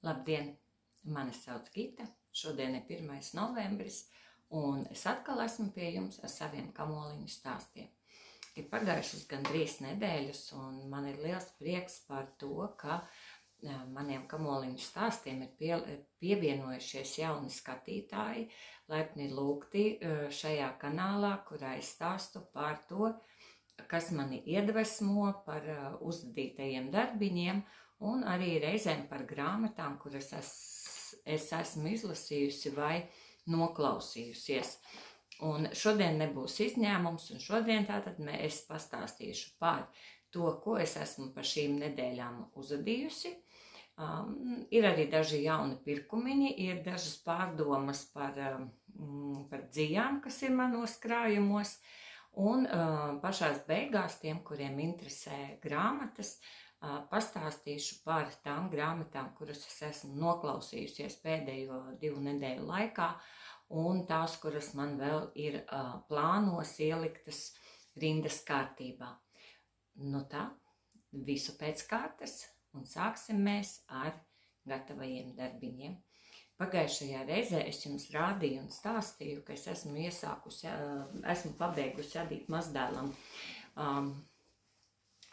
Labdien! Mani sauc Gita, šodien ir 1. novembris, un es atkal esmu pie jums ar saviem kamoliņu stāstiem. Ir pagājušas gandrīz nedēļas, un man ir liels prieks par to, ka maniem kamoliņu stāstiem ir pievienojušies jauni skatītāji, laipni lūgti šajā kanālā, kurā es stāstu par to, kas mani iedvesmo, par uzdītajiem darbiņiem, un arī reizēm par grāmatām, kuras es esmu izlasījusi vai noklausījusies. Un šodien nebūs izņēmums, un šodien tātad es pastāstīšu par to, ko es esmu par šīm nedēļām uzadījusi. Ir arī daži jauni pirkumiņi, ir dažas pārdomas par dzijām, kas ir manos krājumos, un pašās beigās tiem, kuriem interesē grāmatas, pastāstīšu par tām grāmatām, kuras es esmu noklausījusies pēdējo 2 nedēļu laikā, un tās, kuras man vēl ir plānos ieliktas rindas kārtībā. Nu tā, visu pēc kārtas, un sāksim mēs ar gatavajiem darbiņiem. Pagājušajā reizē es jums rādīju un stāstīju, ka es esmu pabeigusi adīt mazdēlam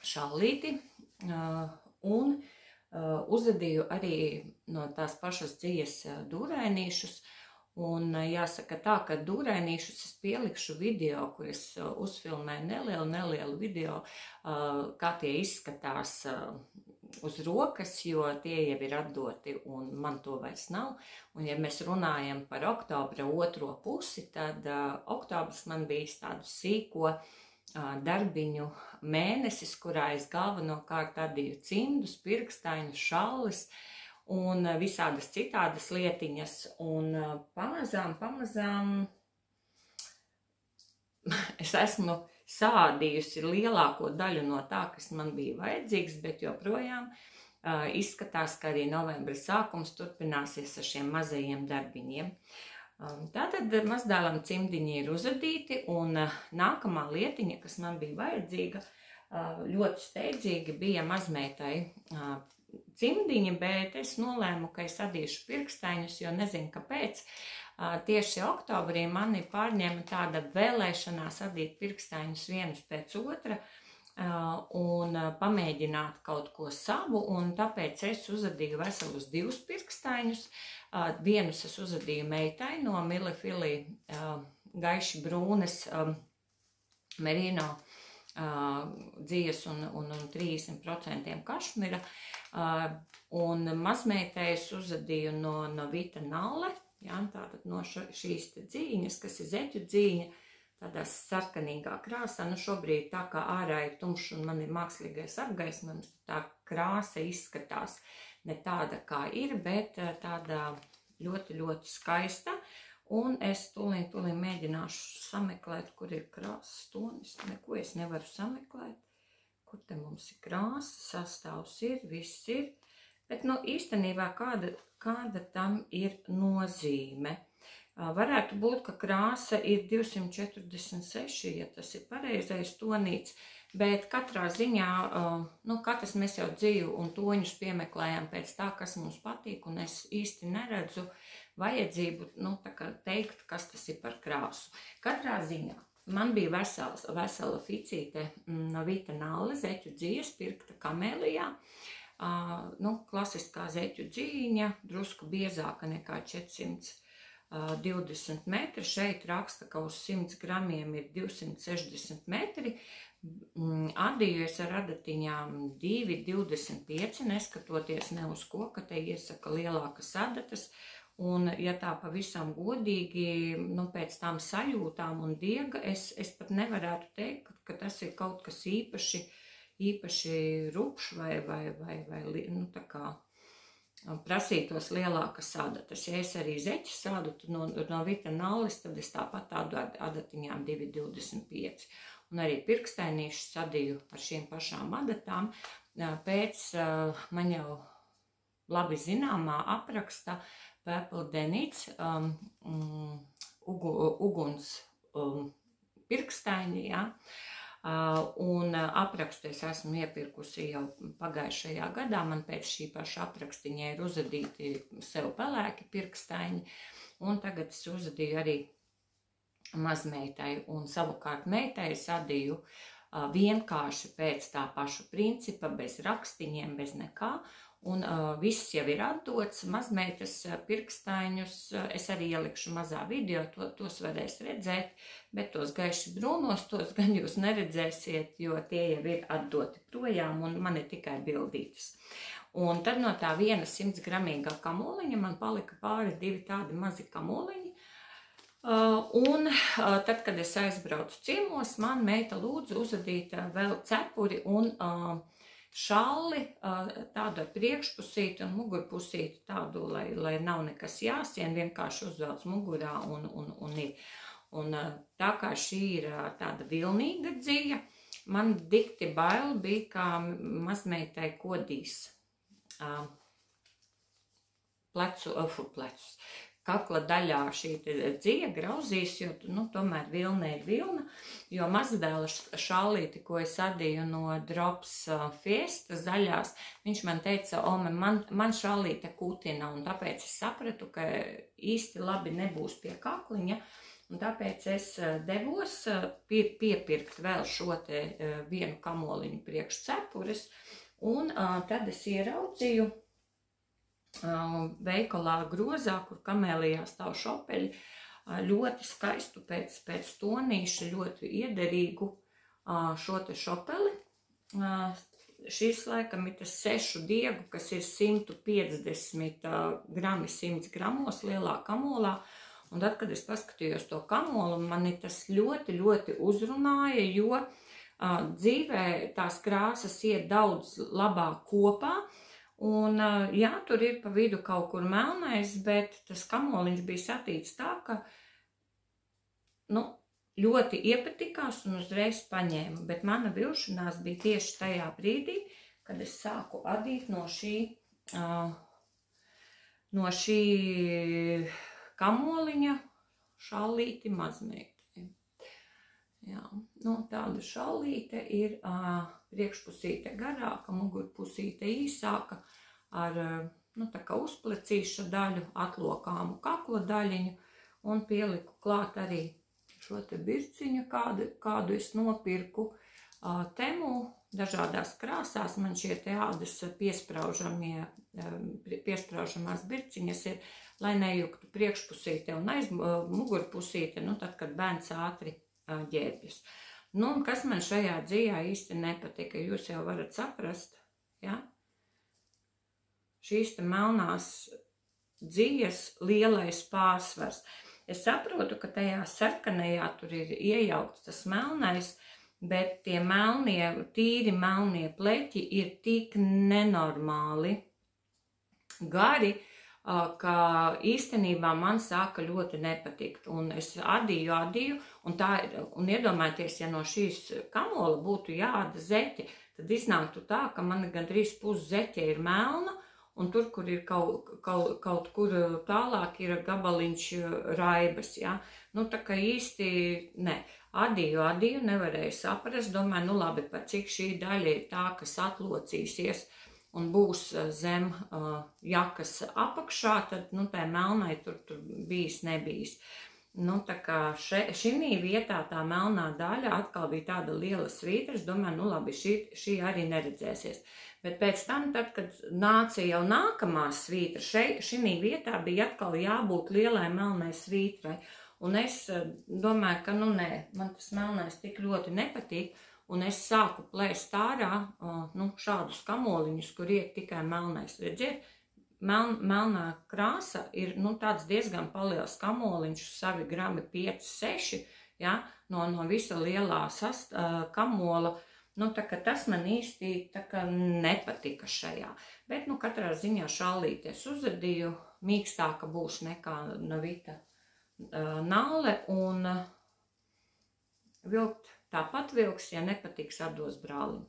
šallīti, un uzadīju arī no tās pašas dzijas dūrainīšus, un jāsaka tā, ka dūrainīšus es pielikšu video, kur es uzfilmēju nelielu video, kā tie izskatās uz rokas, jo tie jau ir atdoti un man to vairs nav. Un ja mēs runājam par oktobra otro pusi, tad oktobrs man bija tādu sīko darbiņu mēnesis, kurā es galvenokārt adīju cimdus, pirkstaņus, šalles un visādas citādas lietiņas. Un pamazām es esmu sādījusi lielāko daļu no tā, kas man bija vajadzīgs, bet joprojām izskatās, ka arī novembra sākums turpināsies ar šiem mazajiem darbiņiem. Tātad mazdēlam cimdiņi ir uzadīti, un nākamā lietiņa, kas man bija vajadzīga, ļoti steidzīgi bija mazmeitai cimdiņi, bet es nolēmu, ka es adīšu pirkstaņus, jo nezinu kāpēc. Tieši oktobrī mani pārņēma tāda vēlēšanās adīt pirkstaņus vienus pēc otra un pamēģināt kaut ko savu, un tāpēc es uzadīju veselus 2 pirkstaņus. Vienus es uzadīju meitai no Milifili gaiši brūnes merino dzijas un 30% kašmira, un mazmeitai es uzadīju no Vita Nalle, tātad no šīs dzīņas, kas ir zeķu dzīņa, tādā sarkanīgā krāsā. Nu šobrīd tā kā ārā ir tumšs un man ir mākslīgais apgaismojums, tā krāsa izskatās ne tāda, kā ir, bet tāda ļoti, ļoti skaista. Un es tūlīt mēģināšu sameklēt, kur ir krāsas tonis. Neko es nevaru sameklēt. Kur te mums ir krāsa, sastāvs ir, viss ir. Bet, īstenībā kāda tam ir nozīme? Varētu būt, ka krāsa ir 246, ja tas ir pareizais tonīts, bet katrā ziņā, katrs mēs jau dzīvu un toņus piemeklējam pēc tā, kas mums patīk, un es īsti neredzu vajadzību, teikt, kas tas ir par krāsu. Katrā ziņā man bija vesela ficīte no Vita Nalle zeķu dzijas pirkta Kamelijā, klasiskā zeķu dzīņa, drusku biezāka nekā 420 metri, šeit raksta, ka uz 100 gramiem ir 260 metri, adījues ar adatiņām 2,25, neskatoties ne uz ko, ka te iesaka lielākas adatas, un ja tā pavisam godīgi, pēc tām sajūtām un diega, es pat nevarētu teikt, ka tas ir kaut kas īpaši rupšs vai tā kā prasītos lielākas adatas. Ja es arī zeķi sādu no Vita Nalles, tad es tāpat tādu adatiņām 2,25. Un arī pirkstainīšu sadīju ar šīm pašām adatām pēc man jau labi zināmā apraksta Purple Denits uguns pirkstaini, Un aprakstu es esmu iepirkusi jau pagājušajā gadā. Man pēc šī paša aprakstiņa ir uzadīti sev pelēki pirkstaiņi. Un tagad es uzadīju arī mazmeitai. Un savukārt meitai es adīju vienkārši pēc tā paša principa, bez rakstiņiem, bez nekā. Un viss jau ir atdots, mazmeitas pirkstaiņus, es arī ielikšu mazā video, tos varēs redzēt, bet tos gaiši brūnos, tos gan jūs neredzēsiet, jo tie jau ir atdoti projām un man ir tikai bildītas. Un tad no tā viena 100 gramīgā kamoliņa man palika pāri 2 tādi mazi kamoliņi. Un tad, kad es aizbraucu ciemos, man meita lūdza uzadīt vēl cepuri un šalli, tādu ar priekšpusīti un mugurpusīti tādu, lai nav nekas jāsien, vienkārši uzvelc mugurā un ir. Un tā kā šī ir tāda vilnīga dzija, man dikti bail bija, kā mazmeitai kodīs plecus. Kakla daļā šī dzija grauzīs, jo tomēr vilna ir vilna, jo mazdēla šallīti, ko es adīju no Drops Fiesta zaļās, viņš man teica, Ome, man šallīte kutina, un tāpēc es sapratu, ka īsti labi nebūs pie kakliņa, un tāpēc es devos piepirkt vēl šo te vienu kamoliņu priekš cepures, un tad es ieraudzīju veikalā grozā, kur kamēlijā stāv šopeļi, ļoti skaistu pēc tonīša, ļoti iederīgu šo te šopeli. Šis laikam ir tas 6 diegu, kas ir 150 grami 100 gramos lielā kamolā. Un tad, kad es paskatījos to kamolu, mani tas ļoti, ļoti uzrunāja, jo dzīvē tās krāsas iet daudz labāk kopā. Un, jā, tur ir pa vidu kaut kur melnais, bet tas kamoliņš bija satīts tā, ka, ļoti iepatikās un uzreiz paņēma. Bet mana vilšanās bija tieši tajā brīdī, kad es sāku adīt no šī kamoliņa šallīti mazmeitai. Jā, tāda šallīte ir priekšpusīte garāka, mugurpusīte īsāka, ar tā kā uzplecīša daļu, atlokāmu kakla daļiņu, un pieliku klāt arī šo te birciņu, kādu es nopirku Temu dažādās krāsās. Man šie te ādas piespraužamās birciņas ir, lai nejuktu priekšpusīte un mugurpusīte, tad, kad bērns ātri ģērbjas. Un kas man šajā dzijā īsti nepatika, jūs jau varat saprast, ja? Šīs te melnās dzijas lielais pārsvars. Es saprotu, ka tajā sarkanajā tur ir iejaukts tas melnais, bet tie tīri melnie pleķi ir tik nenormāli gari, ka īstenībā man sāka ļoti nepatikt. Un es adīju, un iedomājieties, ja no šīs kamola būtu jāada zeķe, tad iznāktu tā, ka man gandrīz pus zeķe ir melna, un tur, kur ir kaut kur tālāk ir gabaliņš raibas, ja? Tā kā īsti, ne. Adīju, nevarēju saprast, domāju, labi, par cik šī daļa ir tā, kas atlocīsies, un būs zem jakas apakšā, tad, tā melnai tur bijis nebijis. Tā kā šī vietā tā melnā daļa atkal bija tāda liela svītra, es domāju, labi, šī arī neredzēsies. Bet pēc tam, tad, kad nāca jau nākamā svītra, šī vietā bija atkal jābūt lielai melnai svītrai. Un es domāju, ka, nē, man tas melnais tik ļoti nepatīk, un es sāku plēst ārā šādus kamoliņus, kur iet tikai melnais. Redziet, melnā krāsa ir tāds diezgan paliels kamoliņš, savi grami 5-6, ja, no visa lielā kamola. Tā kā tas man īsti nepatika šajā. Bet, katrā ziņā šallīties uzadīju, mīkstāka būs nekā Navita nāle, un vilkt tāpat vilks, ja nepatiks atdos brālim.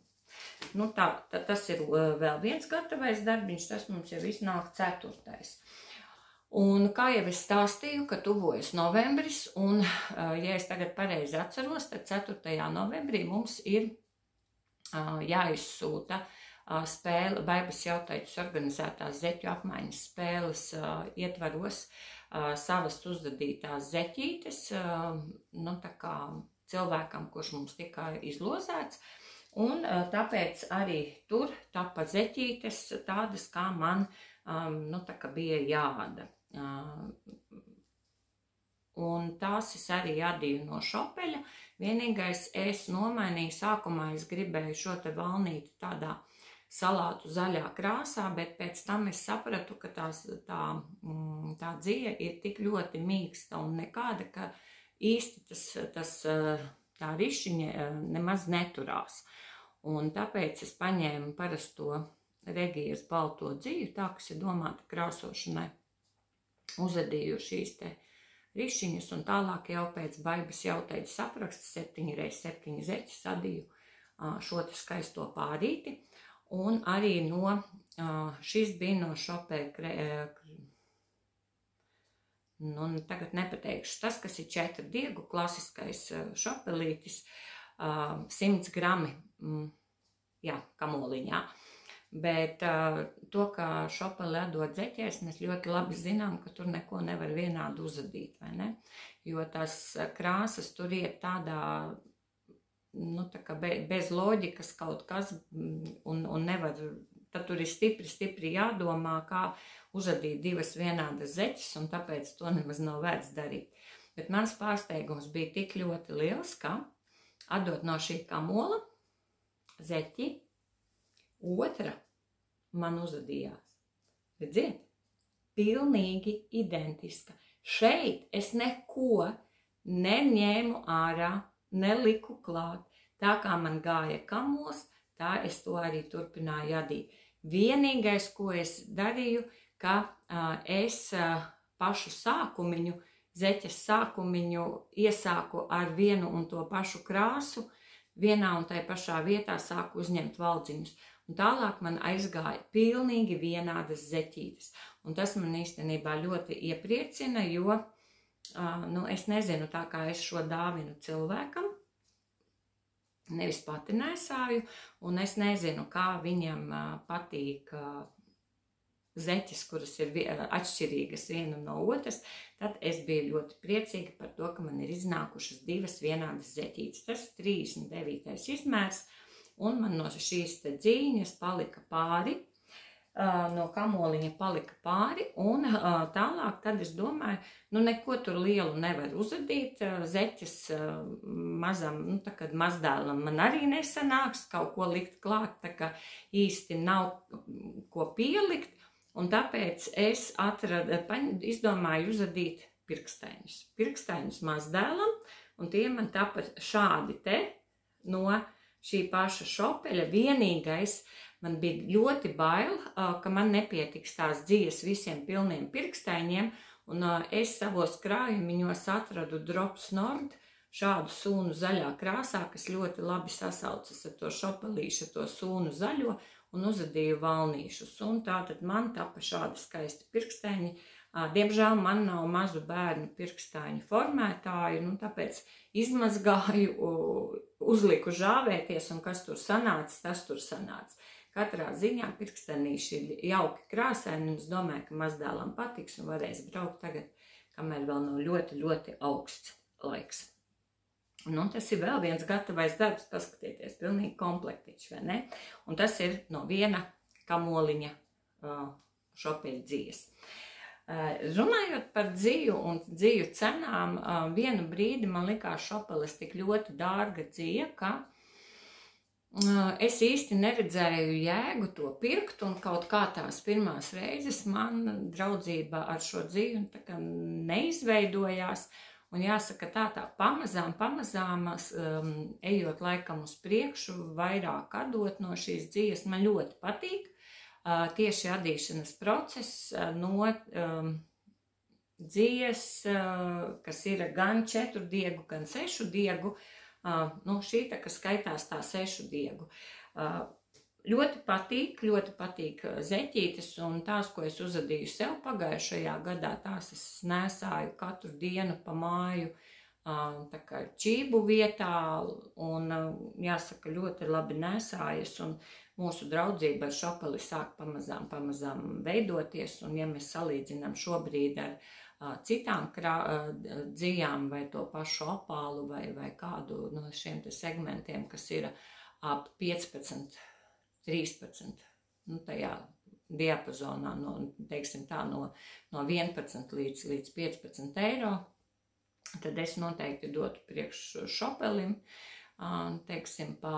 Tas ir vēl viens gatavais darbiņš, tas mums jau iznāk 4. Un kā jau es stāstīju, ka tuvojas novembris, un, ja es tagad pareizi atceros, tad 4. novembrī mums ir jāizsūta spēle Baibas Jautaitis organizētās zeķu apmaiņas spēles ietvaros savas uzdadītās zeķītes, nu tā kā cilvēkam, kurš mums tika izlozēts, un tāpēc arī tur tapa zeķītes tādas, kā man, nu tā kā bija jāda. Un tās es arī adīju no šopeļa. Vienīgais es nomainīju, sākumā es gribēju šo te valnīti tādā salātu zaļā krāsā, bet pēc tam es sapratu, ka tā dzija ir tik ļoti mīksta un nekāda, ka īsti tā rišiņa nemaz neturās. Un tāpēc es paņēmu parasto Regijas balto dziju, tā, kas ir domāta krāsošanai. Uzadīju šīs te rišiņas un tālāk jau pēc Baibas Jautaitis apraksta 7x7 zeķis adīju šo te skaisto pārīti. Un arī šis bija no šopē, nu tagad nepateikšu, tas, kas ir 4 diegu, klasiskais šopelītis, 100 grami, jā, kamoliņā. Bet to, ka šopeli atdod zeķēs, mēs ļoti labi zinām, ka tur neko nevar vienādi uzadīt, vai ne? Jo tās krāsas tur iet tādā, nu tā kā bez loģikas kaut kas, un nevar, tad tur ir stipri jādomā, kā uzadīt 2 vienādas zeķes, un tāpēc to nemaz nav vērts darīt. Bet mans pārsteigums bija tik ļoti liels, ka atdot no šī kamola zeķi, otra man uzadījās. Redziet, pilnīgi identiska. Šeit es neko neņēmu ārā, neliku klāt. Tā kā man gāja kamols, tā es to arī turpināju adīt. Vienīgais, ko es darīju, ka es pašu sākumiņu, zeķes sākumiņu iesāku ar vienu un to pašu krāsu, vienā un tai pašā vietā sāku uzņemt valdziņus. Un tālāk man aizgāja pilnīgi vienādas zeķītes. Un tas man īstenībā ļoti iepriecina, jo, nu, es nezinu, tā kā es šo dāvinu cilvēkam, nevis pati nesāju, un es nezinu, kā viņam patīk zeķes, kuras ir atšķirīgas viena no otras, tad es biju ļoti priecīga par to, ka man ir iznākušas 2 vienādas zeķītes. Tas 39. izmērs. Un man no šīs te dzīņas palika pāri, no kamoliņa palika pāri, un tālāk tad es domāju, nu neko tur lielu nevar uzadīt, zeķes mazam, nu tā kad mazdēlam man arī nesanāks kaut ko likt klāt, tā kā īsti nav ko pielikt, un tāpēc es izdomāju uzadīt pirkstaiņus mazdēlam, un tie man tapa šādi te no šī paša šopeļa. Vienīgais, man bija ļoti bail, ka man nepietiks tās dzijas visiem pilniem pirkstaiņiem, un es savos krājumiņos atradu Drops Nord, šādu sūnu zaļā krāsā, kas ļoti labi sasaucas ar to šopelīšu, to sūnu zaļo, un uzadīju valnīšus. Un tātad man tapa šādi skaisti pirkstaiņi. Diemžēl man nav mazu bērnu pirkstaiņu formētāju, nu tāpēc izmazgāju, uzliku žāvēties, un kas tur sanāca, tas tur sanāca. Katrā ziņā pirkstainīši ir jauki krāsaini, un es domāju, ka mazdēlam patiks un varēs braukt tagad, kamēr vēl nav ļoti, ļoti augsts laiks. Nu, tas ir vēl viens gatavais darbs, paskatieties, pilnīgi komplektiņš, vai ne? Un tas ir no viena kamoliņa šopeļa dzijas. Runājot par dziju un dziju cenām, vienu brīdi man likās šopeles tik ļoti dārga dzija, ka es īsti neredzēju jēgu to pirkt, un kaut kā tās pirmās reizes man draudzība ar šo dziju tā kā neizveidojās. Un jāsaka tā pamazām, ejot laikam uz priekšu, vairāk atdot no šīs dzijas, man ļoti patīk. Tieši adīšanas process no dzijas, kas ir gan 4 diegu, gan 6 diegu, nu šī tā, kas skaitās tā 6 diegu. ļoti patīk zeķītes, un tās, ko es uzadīju sev pagājušajā gadā, tās es nesāju katru dienu pa māju, tā kā čību vietā, un jāsaka, ļoti labi nesājas, un mūsu draudzība ar šopeli sāk pamazām veidoties, un ja mēs salīdzinām šobrīd ar citām dzijām vai to pašu opālu vai kādu no šiem te segmentiem, kas ir ap 15, 13, tajā diapazonā, teiksim tā, no 11 līdz 15 eiro, tad es noteikti dotu priekš šopelim, teiksim, pa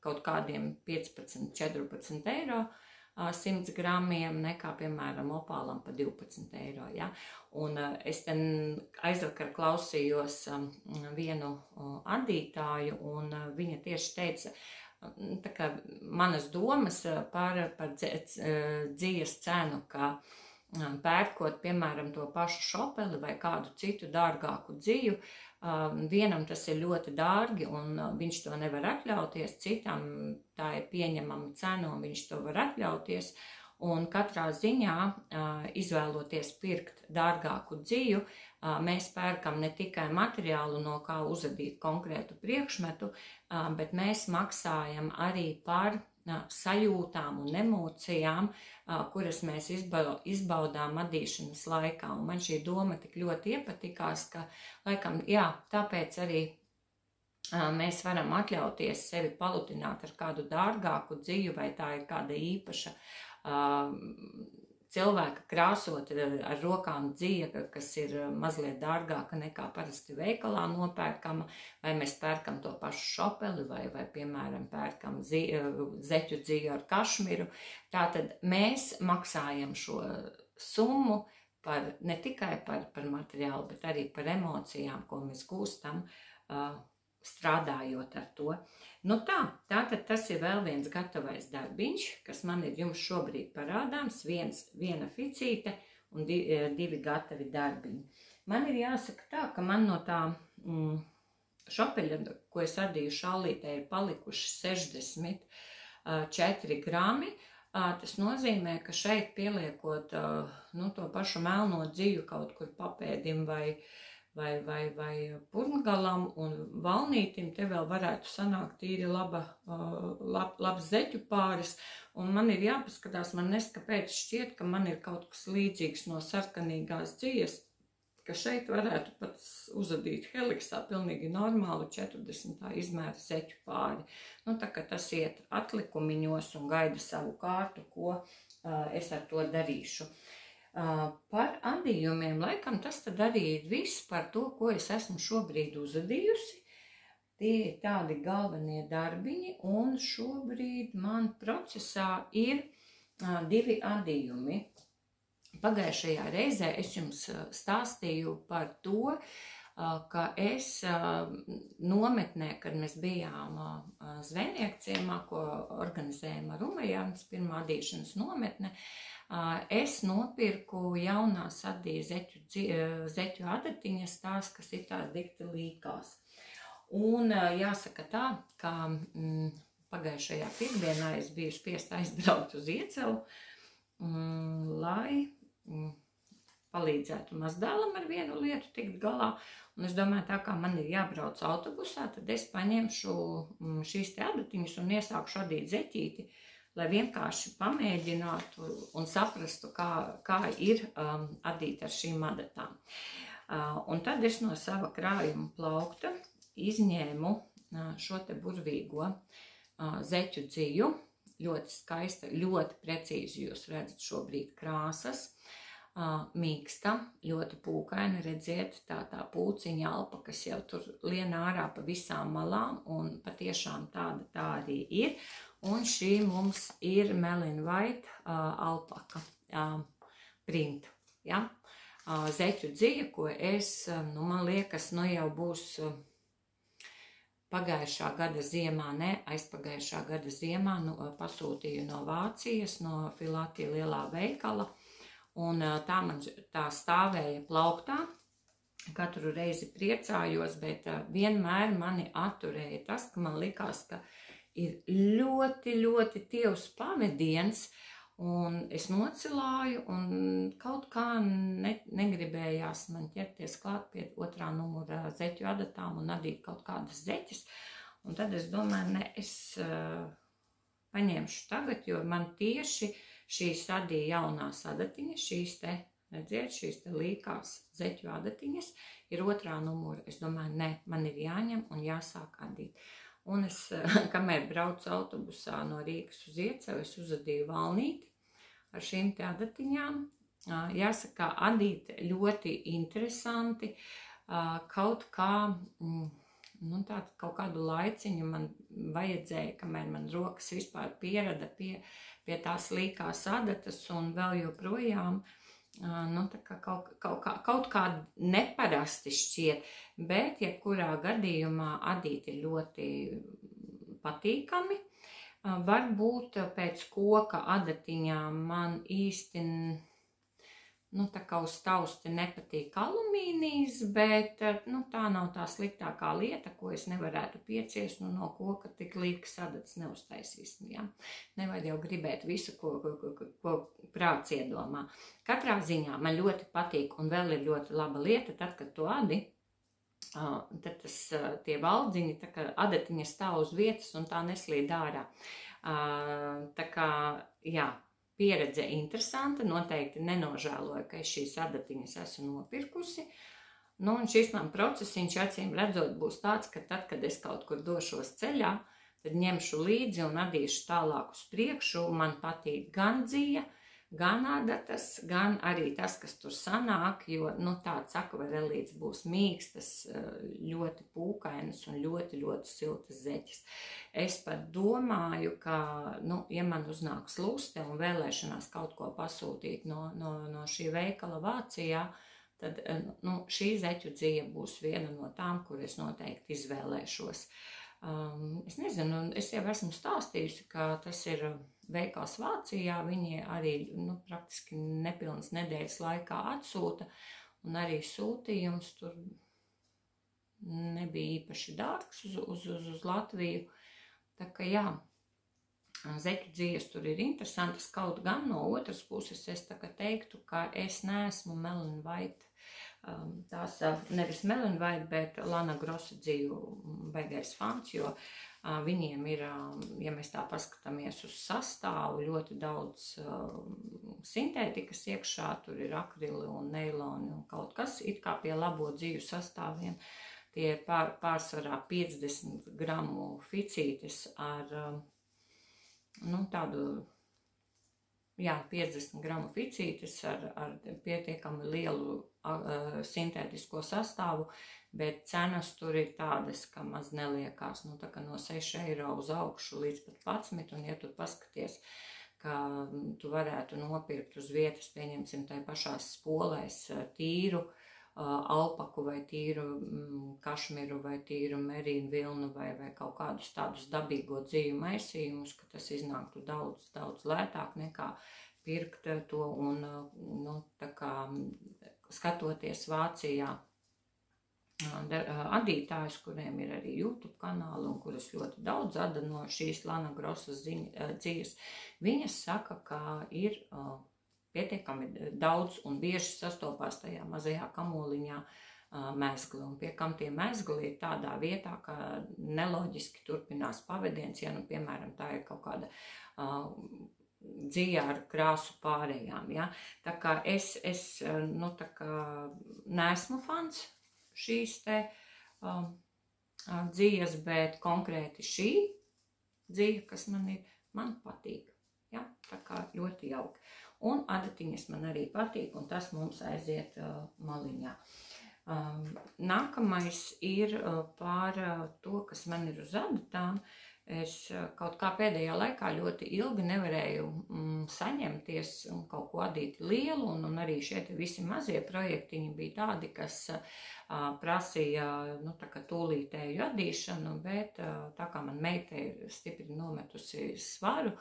kaut kādiem 15, 14 eiro 100 grammiem, nekā, piemēram, opālam pa 12 eiro, ja? Un es aizvakar klausījos vienu adītāju, un viņa tieši teica, tā kā manas domas par dzīves cenu, ka pērkot, piemēram, to pašu šopeli vai kādu citu dārgāku dziju, vienam tas ir ļoti dārgi un viņš to nevar atļauties, citam tā ir pieņemama cena un viņš to var atļauties. Un katrā ziņā, izvēloties pirkt dārgāku dziju, mēs pērkam ne tikai materiālu, no kā uzadīt konkrētu priekšmetu, bet mēs maksājam arī par sajūtām un emocijām, kuras mēs izbaudām adīšanas laikā. Un man šī doma tik ļoti iepatikās, ka, laikam, jā, tāpēc arī mēs varam atļauties sevi palutināt ar kādu dārgāku dziju, vai tā ir kāda īpaša cilvēka krāsot ar rokām dzija, kas ir mazliet dārgāka nekā parasti veikalā nopērkama, vai mēs pērkam to pašu šopeli, vai piemēram, pērkam zeķu dziju ar kašmiru. Tātad mēs maksājam šo summu ne tikai par materiālu, bet arī par emocijām, ko mēs gūstam, strādājot ar to. Nu tātad tas ir vēl viens gatavais darbiņš, kas man ir jums šobrīd parādāms, viena ficīte un divi gatavi darbiņi. Man ir jāsaka tā, ka man no tā šopeļa, ko es adīju šallītē, ir palikuši 64 grami. Tas nozīmē, ka šeit pieliekot to pašu melno dziju kaut kur papēdim vai purngalam un valnītim, te vēl varētu sanākt tīri labs zeķu pāris, un man ir jāpaskatās, man neskapēc šķiet, ka man ir kaut kas līdzīgs no sarkanīgās dzijas, ka šeit varētu pats uzadīt heliksā pilnīgi normālu 40. izmēra zeķu pāri. Tā kā tas iet atlikumiņos un gaida savu kārtu, ko es ar to darīšu. Par adījumiem, laikam, tas tad arī ir viss par to, ko es esmu šobrīd uzadījusi. Tie ir tādi galvenie darbiņi, un šobrīd man procesā ir divi adījumi. Pagājušajā reizē es jums stāstīju par to, ka es nometnē, kad mēs bijām Zvejnieku ciemā, ko organizējām ar Umajānas pirmā adīšanas nometne, es nopirku jaunās adīju zeķu adatiņas, tās, kas ir tās dikti līkās. Un jāsaka tā, ka pagājušajā pirmdienā es biju spiesta aizbraukt uz Iecelu, lai palīdzētu mazdēlam ar vienu lietu tikt galā. Un es domāju, tā kā man ir jābrauc autobusā, tad es paņemšu šīs te adatiņas un iesākšu adīt zeķīti, lai vienkārši pamēģinātu un saprastu, kā ir adīt ar šīm adatām. Un tad es no sava krājuma plaukta izņēmu šo te burvīgo zeķu dziju. Ļoti skaista, ļoti precīzi jūs redzat šobrīd krāsas. Mīksta, ļoti pūkaina, redziet, tā pūciņa alpa, kas jau tur lien ārā pa visām malām, un patiešām tāda tā arī ir. Un šī mums ir Melin White alpaka print, ja? Zeķu dzija, ko es, man liekas, jau būs pagājušā gada ziemā, aizpagājušā gada ziemā, pasūtīju no Vācijas, no Filātija lielā veikala. Un tā man tā stāvēja plauktā, katru reizi priecājos, bet vienmēr mani atturēja tas, ka man likās, ka ir ļoti, ļoti tievs pavediens, un es nocilāju, un kaut kā negribējās man ķerties klāt pie 2. numura zeķu adatām un adīt kaut kādas zeķes. Un tad es domāju, es paņemšu tagad, jo man tieši šīs adīja jaunās adatiņas, šīs te līkās zeķu adatiņas, ir 2. numura. Es domāju, man ir jāņem un jāsāk adīt. Un es, kamēr braucu autobusā no Rīgas uz Iecevu, es uzadīju valnīti ar šīm te adatiņām. Jāsaka, adīt ļoti interesanti, kaut kā, kaut kādu laiciņu man vajadzēja, kamēr man rokas vispār pierada pie tās līkās adatas, un vēl joprojām kaut kā neparasti šķiet, bet jebkurā gadījumā adīt ir ļoti patīkami. Varbūt pēc koka adatiņām man īsti tā kā uz tausti nepatīk alumīnijas, bet tā nav tā sliktākā lieta, ko es nevarētu pieciest, no koka tik līkas adatas neuztaisīsim, ja? Nevajag jau gribēt visu, ko prāts iedomā. Katrā ziņā man ļoti patīk, un vēl ir ļoti laba lieta, tad, kad tu adi, tad tie valdziņi, tā kā adatiņa stāv uz vietas un tā neslīd ārā. Tā kā, jā. Pieredze interesanta, noteikti nenožēloju, ka es šīs adatiņas esmu nopirkusi. Un šis man procesiņš, acīm redzot, būs tāds, ka tad, kad es kaut kur došos ceļā, tad ņemšu līdzi un adīšu tālāk uz priekšu. Man patīk gan dzija, gan adatas, gan arī tas, kas tur sanāk, jo, tāds akvarelīts būs mīkstas, ļoti pūkainas un ļoti, ļoti siltas zeķes. Es pat domāju, ka, ja man uznāk sluste un vēlēšanās kaut ko pasūtīt no šī veikala Vācijā, tad, šī zeķu dzija būs viena no tām, kur es noteikti izvēlēšos. Es nezinu, es jau esmu stāstījusi, ka tas ir veikals Vācijā, viņi arī praktiski nepilnas nedēļas laikā atsūta, un arī sūtījums tur nebija īpaši dārgs uz Latviju. Tā kā jā, zeķu dzijas tur ir interesantas, kaut gan no otras puses es tā kā teiktu, ka es neesmu Melon White. Tās nevis Melon White, bet Lana Grossa dziju baigais fans, jo viņiem ir, ja mēs tā paskatāmies uz sastāvu, ļoti daudz sintētikas iekšā, tur ir akrili un neiloni un kaut kas, it kā pie labo dziju sastāviem. Tie pārsvarā 50 gramu ficītes ar tādu, 50 gramu ficītes ar pietiekami lielu sintētisko sastāvu, bet cenas tur ir tādas, ka maz neliekās, tā kā no 6 eiro uz augšu līdz pat 11, un ja tu paskaties, ka tu varētu nopirkt uz vietas, pieņemsim, tai pašās spolēs tīru alpaku vai tīru kašmiru vai tīru merīnu vilnu vai kaut kādus tādus dabīgo dziju maisījumus, ka tas iznāktu daudz, daudz lētāk nekā pirkt to, un tā kā skatoties Vācijā adītājus, kuriem ir arī YouTube kanāli un kuras ļoti daudz ada no šīs Lana Grossas dzijas, viņas saka, ka ir pietiekami daudz un bieži sastopās tajā mazajā kamoliņā mezgli, un pie kam tie mezgli ir tādā vietā, ka neloģiski turpinās pavadiens, ja, piemēram, tā ir kaut kāda dzija ar krāsu pārējām, ja. Tā kā es tā kā neesmu fans šīs te dzijas, bet konkrēti šī dzija, kas man patīk, ja, tā kā ļoti jauki. Un adatiņas man arī patīk, un tas mums aiziet maliņā. Nākamais ir par to, kas man ir uz adatām. Es kaut kā pēdējā laikā ļoti ilgi nevarēju saņemties un kaut ko adīt lielu, un arī šie visi mazie projektiņi bija tādi, kas prasīja tā kā tūlītēju adīšanu, bet tā kā man meita ir stipri nometusi svaru,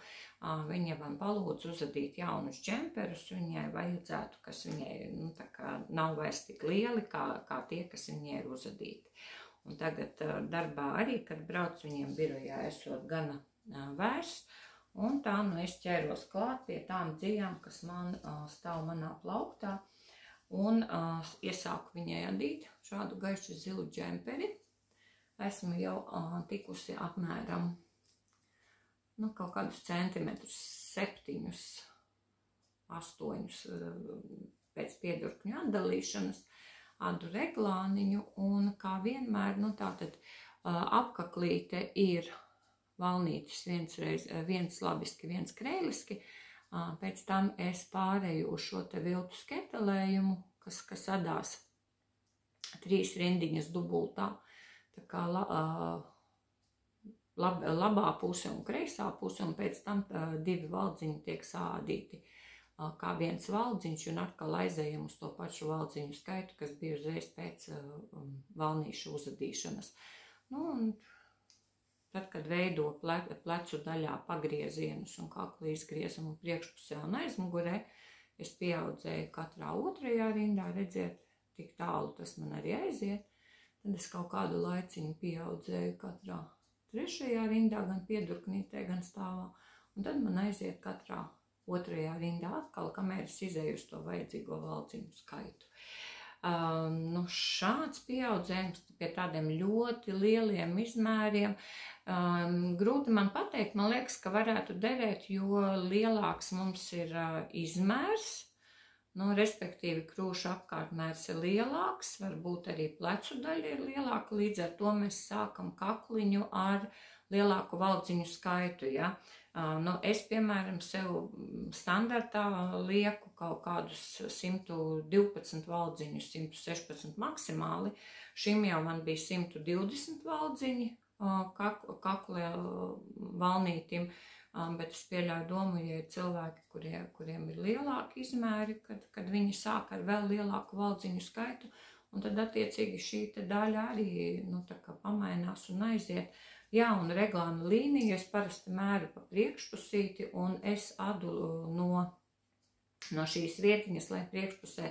viņa man palūdz uzadīt jaunus džemperus, viņai vajadzētu, kas viņai tā kā nav vairs tik lieli kā tie, kas viņai ir uzadīti. Un tagad darbā arī, kad brauc viņiem birojā, esot gana vērs. Un tā nu es ķēros klāt pie tām dzijām, kas man stāv manā plauktā. Un iesāku viņai adīt šādu gaišu zilu džemperi. Esmu jau tikusi apmēram kaut kādus centimetrus, 7, 8 pēc piedurkņu atdalīšanas, adu reglāniņu, un kā vienmēr, tātad apkaklīte ir valnītis viens labiski, viens krēliski, pēc tam es pārēju uz šo te viltu sketelējumu, kas adās 3 rindiņas dubultā, tā kā labā puse un kreisā puse, un pēc tam 2 valdziņi tiek sādīti kā viens valdziņš, un atkal aizējam uz to pašu valdziņu skaitu, kas bija uzreiz pēc valnīšu uzadīšanas. Un tad, kad veido plecu daļā pagriezienus un kaklu izgriezumu priekšpusē un aizmugurē, es pieaudzēju katrā 2. rindā, redziet, tik tālu tas man arī aiziet. Tad es kaut kādu laiciņu pieaudzēju katrā 3. rindā, gan piedurknītē, gan stāvā. Un tad man aiziet katrā 2. rindā atkal, kamēr es izēju uz to vajadzīgo valdziņu skaitu. Šāds pieaudzējums pie tādiem ļoti lieliem izmēriem. Grūti man pateikt, man liekas, ka varētu derēt, jo lielāks mums ir izmērs, respektīvi krūšu apkārtmērs ir lielāks, varbūt arī plecu daļa ir lielāka, līdz ar to mēs sākam kakliņu ar lielāku valdziņu skaitu, ja. Es, piemēram, sev standartā lieku kaut kādus 112 valdziņus, 116 maksimāli. Šim jau man bija 120 valdziņi kakla valnītim, bet es pieļauju domu, ja ir cilvēki, kuriem ir lielāki izmēri, kad viņi sāk ar vēl lielāku valdziņu skaitu, un tad attiecīgi šī te daļa arī tā kā pamainās un aiziet. Jā, un reglāna līniju es parasti mēru pa priekšpusīti, un es adu no šīs vietiņas, lai priekšpusē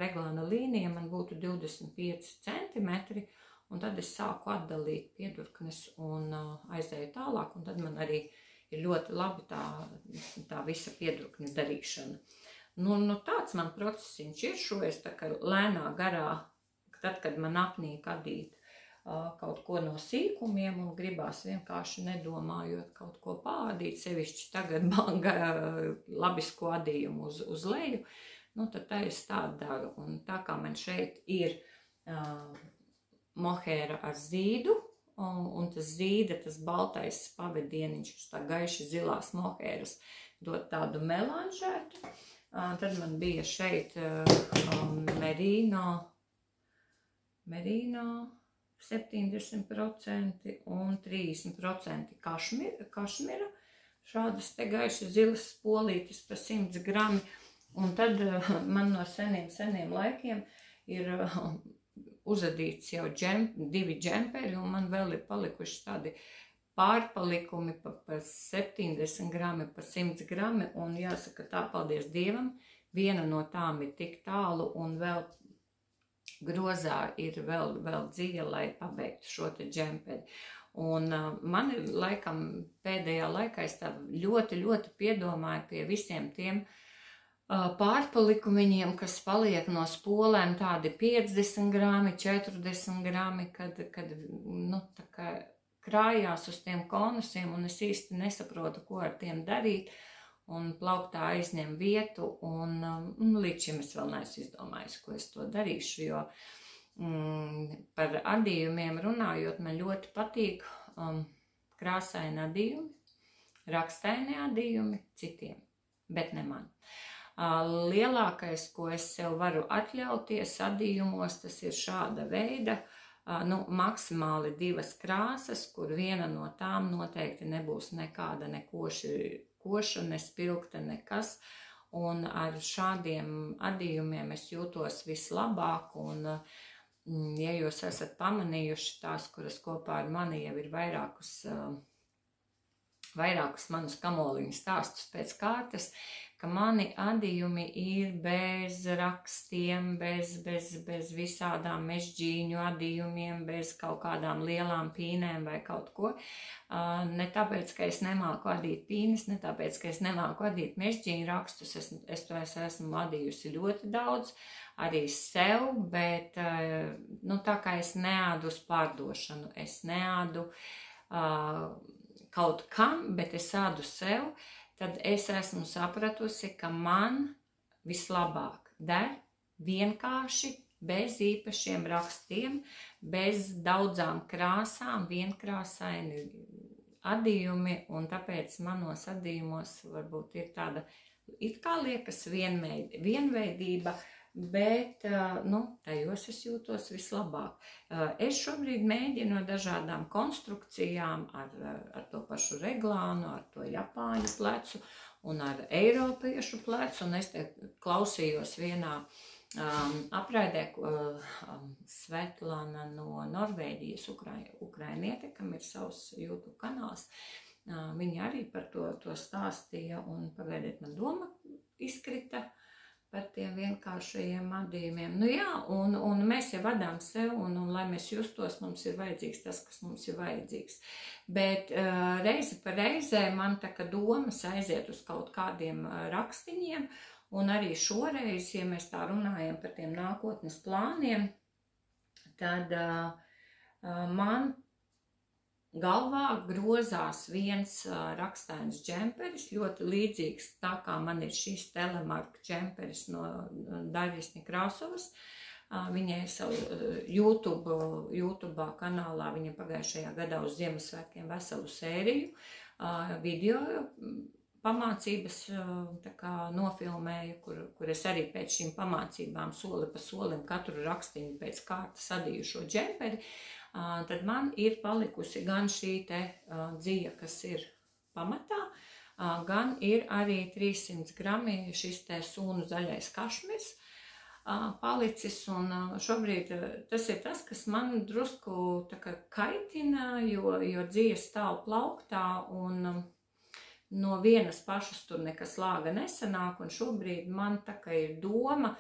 reglāna līnija man būtu 25 centimetri, un tad es sāku atdalīt piedurknes un aizēju tālāk, un tad man arī ir ļoti labi tā visa piedurkņu darīšana. Tāds man procesiņš ir, šo es tā kā lēnā garā, tad, kad man apnīk adīt kaut ko no sīkumiem un gribās vienkārši nedomājot kaut ko pādīt, sevišķi tagad labisko adījumu uz leju, tad tā es tā daru. Un tā kā man šeit ir mohēra ar zīdu, un tas zīda, tas baltais pavadieniņš uz tā gaiši zilās mohēras dot tādu melanžētu. Tad man bija šeit merino 70% un 30% kašmira, šādas te gaiši zilas polītes pa 100 grami, un tad man no seniem laikiem ir uzadīts jau 2 džemperi, un man vēl ir palikuši tādi pārpalikumi pa 70 grami, pa 100 grami, un jāsaka tā, paldies Dievam, viena no tām ir tik tālu, un vēl grozā ir vēl dzīve, lai pabeigtu šo te džemperi. Un man ir laikam pēdējā laikā es tā ļoti, ļoti piedomāju pie visiem tiem pārpalikumiņiem, kas paliek no spolēm, tādi 50 grami, 40 grami, kad tā kā krājās uz tiem konusiem, un es īsti nesaprotu, ko ar tiem darīt, un plauktā aizņem vietu, un līdz šim es vēl neesmu izdomājis, ko es to darīšu, jo par adījumiem runājot, man ļoti patīk krāsaini adījumi, rakstaini adījumi citiem, bet ne man. Lielākais, ko es sev varu atļauties adījumos, tas ir šāda veida, maksimāli 2 krāsas, kur viena no tām noteikti nebūs nekāda koša, nespilgta, nekas, un ar šādiem adījumiem es jūtos vislabāk, un ja jūs esat pamanījuši tās, kuras kopā ar mani jau ir vairākus manus kamoliņu stāstus pēc kārtas, ka mani adījumi ir bez rakstiem, bez visādām mežģīņu adījumiem, bez kaut kādām lielām pīnēm vai kaut ko. Ne tāpēc, ka es nemāku adīt pīnes, ne tāpēc, ka es nemāku adīt mežģīņu rakstus, es to esmu adījusi ļoti daudz, arī sev, bet nu, tā kā es neādu uz pārdošanu, es neādu kaut kam, bet es ādu sev, tad es esmu sapratusi, ka man vislabāk der vienkārši, bez īpašiem rakstiem, bez daudzām krāsām, vienkrāsaini adījumi, un tāpēc manos adījumos varbūt ir tāda, it kā liekas vienveidība, bet, nu, tajos es jūtos vislabāk. Es šobrīd mēģinu ar dažādām konstrukcijām, ar to pašu reglānu, ar to japāņu plecu un ar eiropiešu plecu, un es te klausījos vienā apraidē Svetlana no Norvēģijas, ukrainiete, kam ir savs YouTube kanāls. Viņa arī par to stāstīja, un pagaidiet, man doma izkrita par tiem vienkāršajiem adījumiem. Nu jā, un mēs jau vadām sev, un lai mēs justos, mums ir vajadzīgs tas, kas mums ir vajadzīgs. Bet reizi pa reizē man tā kā domas aiziet uz kaut kādiem rakstiņiem, un arī šoreiz, ja mēs tā runājam par tiem nākotnes plāniem, tad man galvā grozās viens rakstains džemperis, ļoti līdzīgs tā kā man ir šis Telemark džemperis no Daļas Nekrāsovas. Viņai savu YouTube kanālā, viņa pagājušajā gadā uz Ziemassvētkiem veselu sēriju video pamācības tā kā nofilmēju, kur es arī pēc šīm pamācībām soli pa solim katru rakstiņu pēc kārtas adīju šo džemperi, tad man ir palikusi gan šī te dzija, kas ir pamatā, gan ir arī 300 grami šis te sūnu zaļais kašmirs palicis, un šobrīd tas ir tas, kas man drusku tā kā kaitina, jo dzija stāv plauktā, un no vienas pašas tur nekas lāga nesanāk, un šobrīd man tā kā ir doma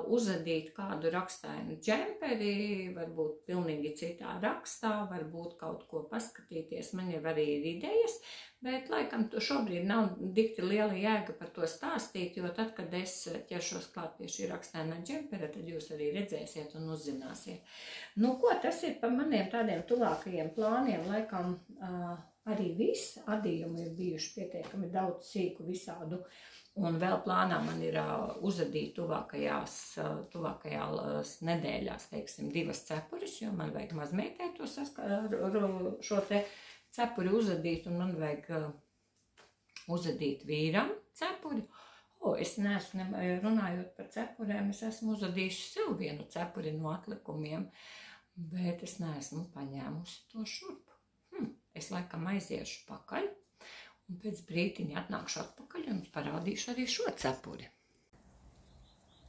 uzadīt kādu rakstainu džemperi, varbūt pilnīgi citā rakstā, varbūt kaut ko paskatīties, man jau arī ir idejas, bet laikam šobrīd nav dikti liela jēga par to stāstīt, jo tad, kad es ķeršos klāt pie šī rakstainā džempera, tad jūs arī redzēsiet un uzzināsiet. Nu, ko tas ir par maniem tādiem tuvākajiem plāniem, laikam arī visi adījumi ir bijuši pietiekami daudz sīku visādu, un vēl plānā man ir uzadīt tuvākajās nedēļās, teiksim, 2 cepuris, jo man vajag mazmeitē šo te cepuri uzadīt, un man vajag uzadīt vīram cepuri. Es neesmu, runājot par cepurēm, es esmu uzadījuši sev vienu cepuri no atlikumiem, bet es neesmu paņēmusi to šurp. Es laikam aiziešu pakaļ, un pēc brītiņa atnākšu atpakaļ un parādīšu arī šo cepuri.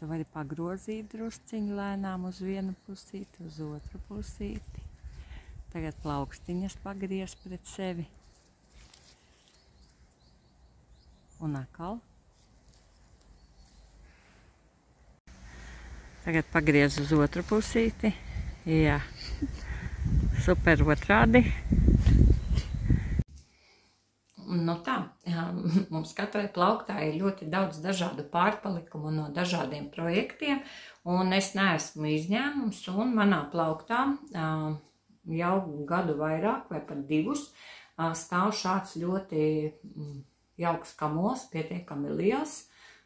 Tu vari pagrozīt drusciņu lēnām uz vienu pusīti, uz otru pusīti. Tagad plaukstiņas pagriez pret sevi. Un atkal. Tagad pagriez uz otru pusīti. Jā. Super otrādi. Nu tā, mums katrai plauktā ir ļoti daudz dažādu pārpalikumu no dažādiem projektiem, un es neesmu izņēmums, un manā plauktā jau gadu vairāk vai pat 2 stāv šāds ļoti jauks kamols, pietiekami liels.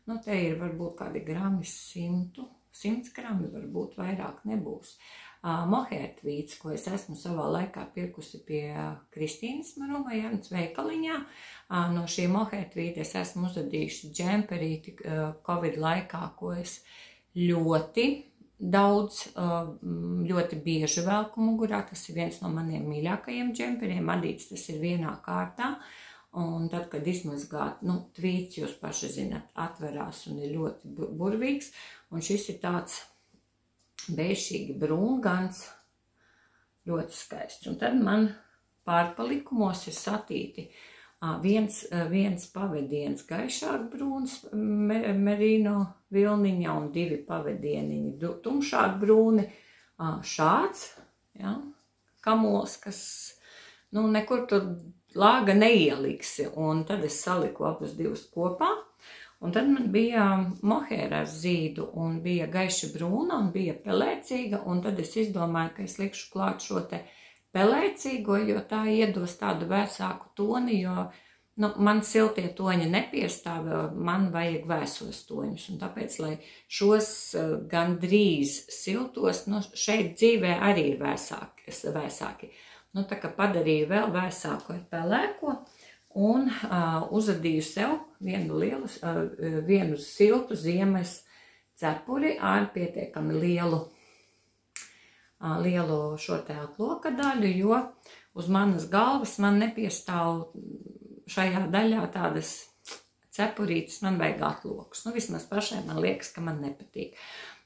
Nu, te ir varbūt kādi grami 100 grami, varbūt vairāk nebūs. Mohērtvīts, ko es esmu savā laikā pirkusi pie Kristīnas Marumajans veikaliņā. No šī mohērtvīta es esmu uzadījuši džemperīti Covid laikā, ko es ļoti daudz, ļoti bieži velku mugurā. Tas ir viens no maniem mīļākajiem džemperiem, adīts tas ir vienā kārtā. Un tad, kad izmazgāt, tvīts, jūs paši zināt, atverās un ir ļoti burvīgs. Un šis ir tāds beišīgi brūngans, ļoti skaists. Un tad man pārpalikumos ir satīti Viens pavadiens gaišāk brūns merino vilniņa un 2 pavadieniņi tumšāk brūni. Šāds, ja, kamols, kas, nu, nekur tur lāga neieliksi. Un tad es saliku abus divus kopā. Un tad man bija mohēra ar zīdu un bija gaiši brūna un bija pelēcīga. Un tad es izdomāju, ka es likšu klāt šo te pelēcīgo, jo tā iedos tādu vēsāku toni, jo nu, man siltie toņi nepiestāv, man vajag vēsos toņus. Un tāpēc, lai šos gandrīz siltos, nu, šeit dzīvē arī ir vēsāki. Nu, tā kā padarīju vēl vēsāku ar pelēko. Un uzadīju sev vienu siltu ziemas cepuri ar pietiekami lielu šo te atloka daļu, jo uz manas galvas man nepiestāv šajā daļā tādas cepurītes, man vajag atlokus. Nu, vismaz pašai man liekas, ka man nepatīk.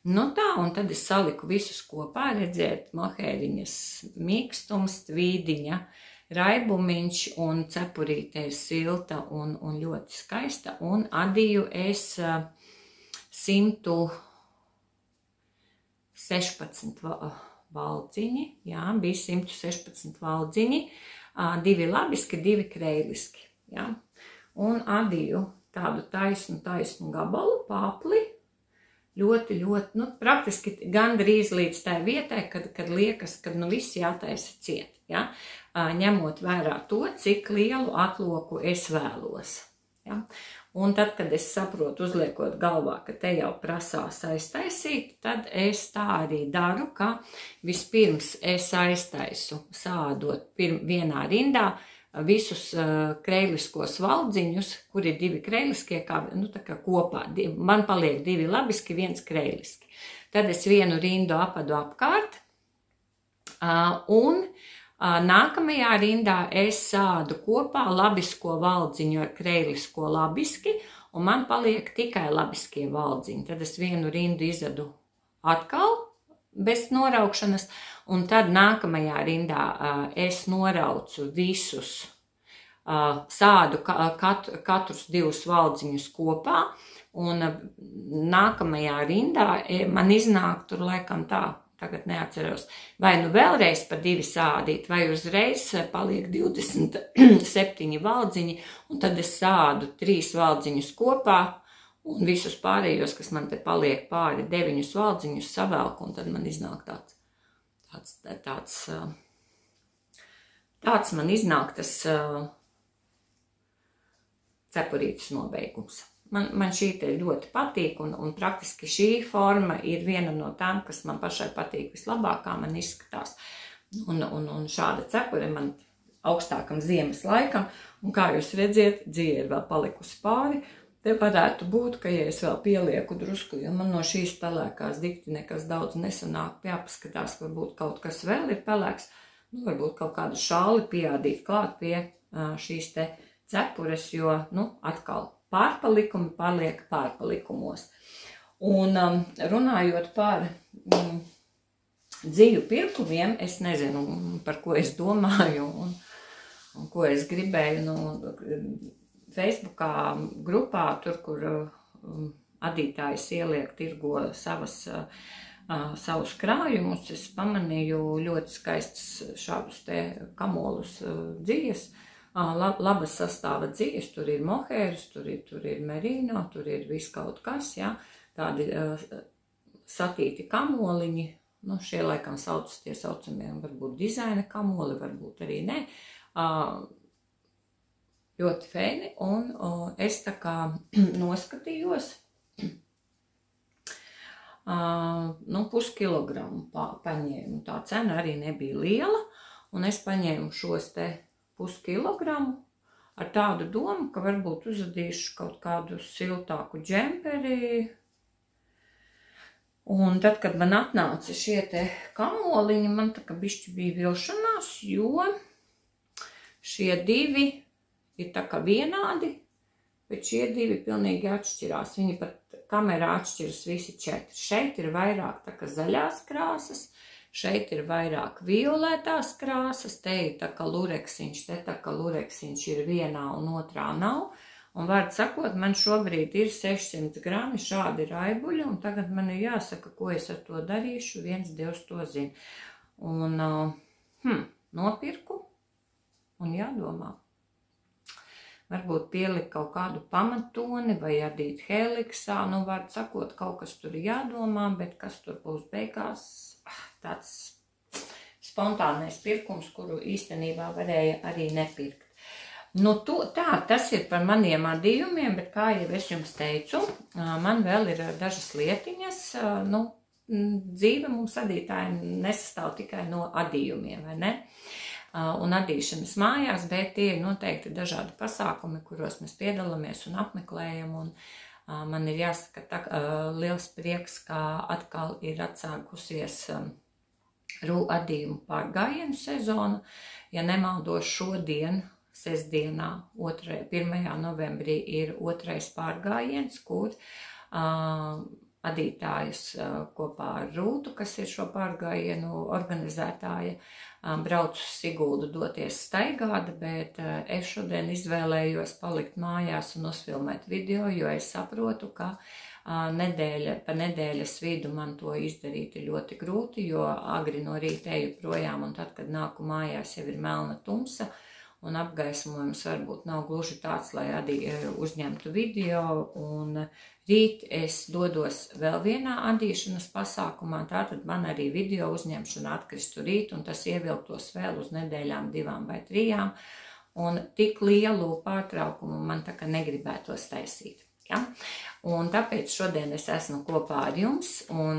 Nu tā, un tad es saliku visus kopā, redzēt, mohēriņas mīkstums, tvīdiņa, raibumiņš un cepurīte ir silta un ļoti skaista. Un adīju es 116 valdziņi, jā, bija 116 valdziņi, 2 labiski, 2 kreiliski, jā. Un adīju tādu taisnu gabalu, papli, ļoti, nu, praktiski gandrīz līdz tai vietai, kad liekas, kad nu viss jātaisa ciet, ja? Ņemot vērā to, cik lielu atloku es vēlos. Ja? Un tad, kad es saprotu, uzliekot galvā, ka te jau prasās aiztaisīt, tad es tā arī daru, ka vispirms es aiztaisu sādot vienā rindā visus kreiliskos valdziņus, kur ir 2 kreiliskie, nu, tā kā kopā. Man paliek 2 labiski, 1 kreiliski. Tad es vienu rindu apadu apkārt, un nākamajā rindā es sādu kopā labisko valdziņu ar kreilisko labiski, un man paliek tikai labiskie valdziņi. Tad es vienu rindu izadu atkal bez noraukšanas, un tad nākamajā rindā es noraucu visus, sādu katrus 2 valdziņus kopā, un nākamajā rindā man iznāk tur laikam tā, tagad neatceros, vai nu vēlreiz pa 2 sādīt, vai uzreiz paliek 27 valdziņi, un tad es sādu 3 valdziņus kopā, un visus pārējos, kas man te paliek pāri 9 valdziņus savelku, un tad man iznāk tāds man iznāk tas cepurītes nobeigums. Man šī te ļoti patīk, un praktiski šī forma ir viena no tām, kas man pašai patīk vislabākā, man izskatās. Un šāda cepure man augstākam ziemas laikam, un kā jūs redziet, dzīve ir vēl palikusi pāri. Te varētu būt, ka ja es vēl pielieku drusku, jo man no šīs pelēkās dikti nekas daudz nesanāk, jāpaskatās, varbūt kaut kas vēl ir pelēks, nu varbūt kaut kādu šāli piādīt klāt pie šīs te cepures, jo, nu, atkal pārpalikumi paliek pārpalikumos. Un runājot par dziļu pirkumiem, es nezinu, par ko es domāju un ko es gribēju, Facebookā grupā, tur, kur adītājs ieliek tirgo savus krājumus, es pamanīju ļoti skaistas šādus te kamolus dzijas, labas sastāva dzijas, tur ir mohēras, tur ir merino, tur ir viss kaut kas, ja, tādi satīti kamoliņi, nu, šie laikam tie saucamie, varbūt dizaina kamoli, varbūt arī ne, ļoti feini, un es tā kā noskatījos, puskilogramu paņēmu, tā cena arī nebija liela, un es paņēmu šos te puskilogramu ar tādu domu, ka varbūt uzadīšu kaut kādu siltāku džemperi. Un tad, kad man atnāca šie te kamoliņi, man tā kā bišķi bija vilšanās, jo šie 2 ir tā kā vienādi, bet šie divi pilnīgi atšķirās. Viņi pat kamerā atšķiras visi 4. Šeit ir vairāk tā kā zaļās krāsas, šeit ir vairāk violetās krāsas, te ir tā kā lureksiņš, te tā kā lureksiņš ir vienā un otrā nav. Un vārdu sakot, man šobrīd ir 600 grami šādi raibuļi, un tagad man ir jāsaka, ko es ar to darīšu, viens Dievs to zina. Un nopirku un jādomā. Varbūt pielikt kaut kādu pamatoni vai adīt heliksā, nu vārdu sakot, kaut kas tur jādomā, bet kas tur būs beigās, tāds spontānais pirkums, kuru īstenībā varēja arī nepirkt. Nu, tas ir par maniem adījumiem, bet kā jau es jums teicu, man vēl ir dažas lietiņas. Nu, dzīve mums adītājiem nesastāv tikai no adījumiem, vai ne? Un adīšanas mājās, bet tie ir noteikti dažādi pasākumi, kuros mēs piedalāmies un apmeklējam. Un man ir jāsaka, liels prieks, ka atkal ir atsākusies adījumu pārgājienu sezona. Ja nemaldos, šodien, sestdienā, 1. novembrī ir 2. pārgājiens, kur adītājas kopā ar Rūtu, kas ir šo pārgājienu organizētāja, brauc uz Siguldu doties staigāt, bet es šodien izvēlējos palikt mājās un uzfilmēt video, jo es saprotu, ka pa nedēļas vidu man to izdarīt ir ļoti grūti, jo agri no rīta eju projām, un tad, kad nāku mājās, jau ir melna tumsa, un apgaismojums varbūt nav gluži tāds, lai uzņemtu video, un rīt es dodos vēl vienā adīšanas pasākumā, tātad man arī video uzņemšana atkristu rīt, un tas ievilktos vēl uz nedēļām 2 vai 3, un tik lielu pārtraukumu man tā kā negribētos taisīt. Ja? Un tāpēc šodien es esmu kopā ar jums, un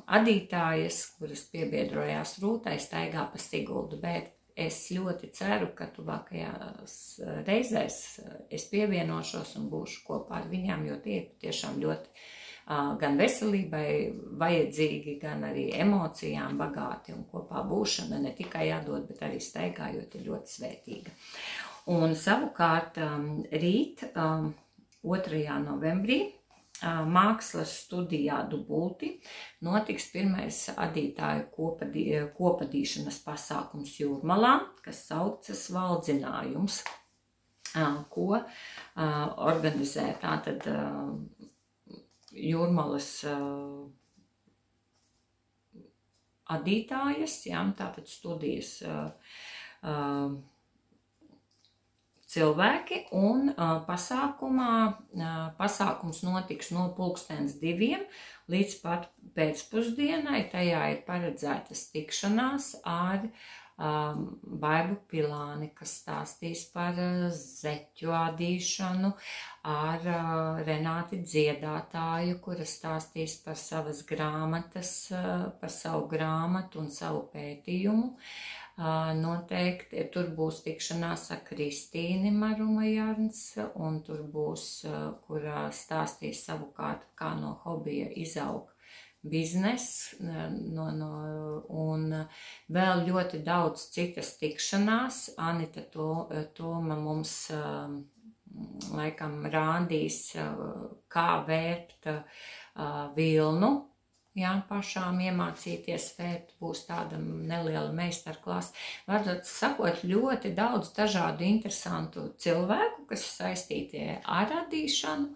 adītājas, kuras piebiedrojās Rūtai, staigā pa Siguldu, bet es ļoti ceru, ka tuvākajās reizēs es pievienošos un būšu kopā ar viņām, jo tie ir tiešām ļoti gan veselībai vajadzīgi, gan arī emocijām bagāti, un kopā būšana ne tikai jādod, bet arī staigājot ir ļoti svētīga. Un savukārt rīt, 2. novembrī, Mākslas studijā Dubulti notiks pirmais adītāju kopadīšanas pasākums Jūrmalā, kas saucas Valdzinājums, ko organizē tātad Jūrmalas adītājas, tātad studijas cilvēki, un pasākums notiks no 2:00 līdz pat pēcpusdienai. Tajā ir paredzētas tikšanās ar Baibu Pilāni, kas stāstīs par zeķu adīšanu, ar Renāti Dziedātāju, kura stāstīs par savas grāmatas, par savu grāmatu un savu pētījumu. Noteikti tur būs tikšanās ar Kristīni Marumajārns, un tur būs, kur stāstīs savukārt, kā no hobija izaug biznes, un vēl ļoti daudz citas tikšanās. Anita Toma mums laikam rādīs, kā vērpt vilnu. Jā, pašām iemācīties vērt, būs tāda neliela meistarklase. Varbūt sakot, ļoti daudz dažādu interesantu cilvēku, kas ir saistīti ar adīšanu,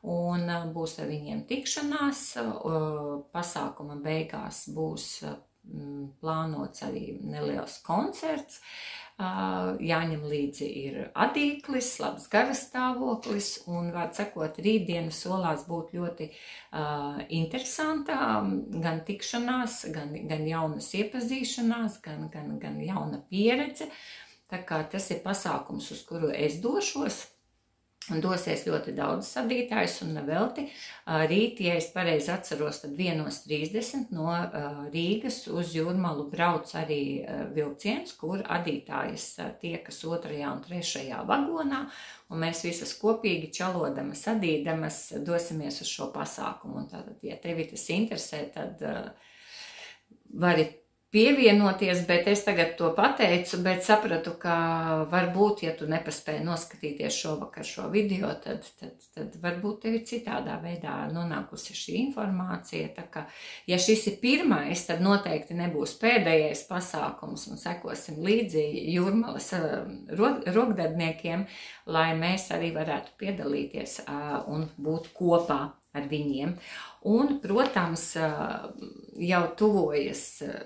un būs ar viņiem tikšanās. Pasākuma beigās būs plānots arī neliels koncerts. Jāņem līdzi ir adīklis, labs garastāvoklis, un, vārdu sakot, rītdiena solās būt ļoti interesanta, gan tikšanās, gan jaunas iepazīšanās, gan jauna pieredze. Tā kā tas ir pasākums, uz kuru es došos. Un dosies ļoti daudz adītājus, un nevelti. Rīt, ja es pareizi atceros, tad 1:30 no Rīgas uz Jūrmalu brauc arī vilciens, kur adītājas tiekas 2. un 3. vagonā, un mēs visas kopīgi čalodamas, adīdamas dosimies uz šo pasākumu. Un tātad, ja tevi tas interesē, tad vari pievienoties, bet es tagad to pateicu, bet sapratu, ka varbūt, ja tu nepaspēji noskatīties šovakar šo video, tad varbūt tev ir citādā veidā nonākusi šī informācija. Tā kā, ja šis ir pirmais, tad noteikti nebūs pēdējais pasākums un sekosim līdzi Jūrmalas rokdarbniekiem, lai mēs arī varētu piedalīties un būt kopā ar viņiem. Un, protams, jau tuvojas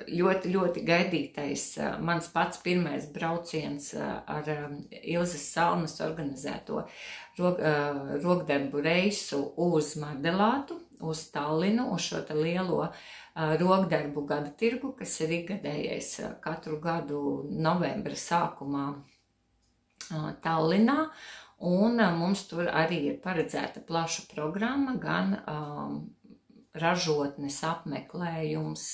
ļoti, ļoti gaidītais mans pats pirmais brauciens ar Ilzes Salmas organizēto rokdarbu reisu uz Mardelātu, uz Tallinu, uz šo te lielo rokdarbu gada tirgu, kas ir ikgadējais katru gadu novembra sākumā Tallinā. Un mums tur arī ir paredzēta plaša programma, gan ražotnes apmeklējums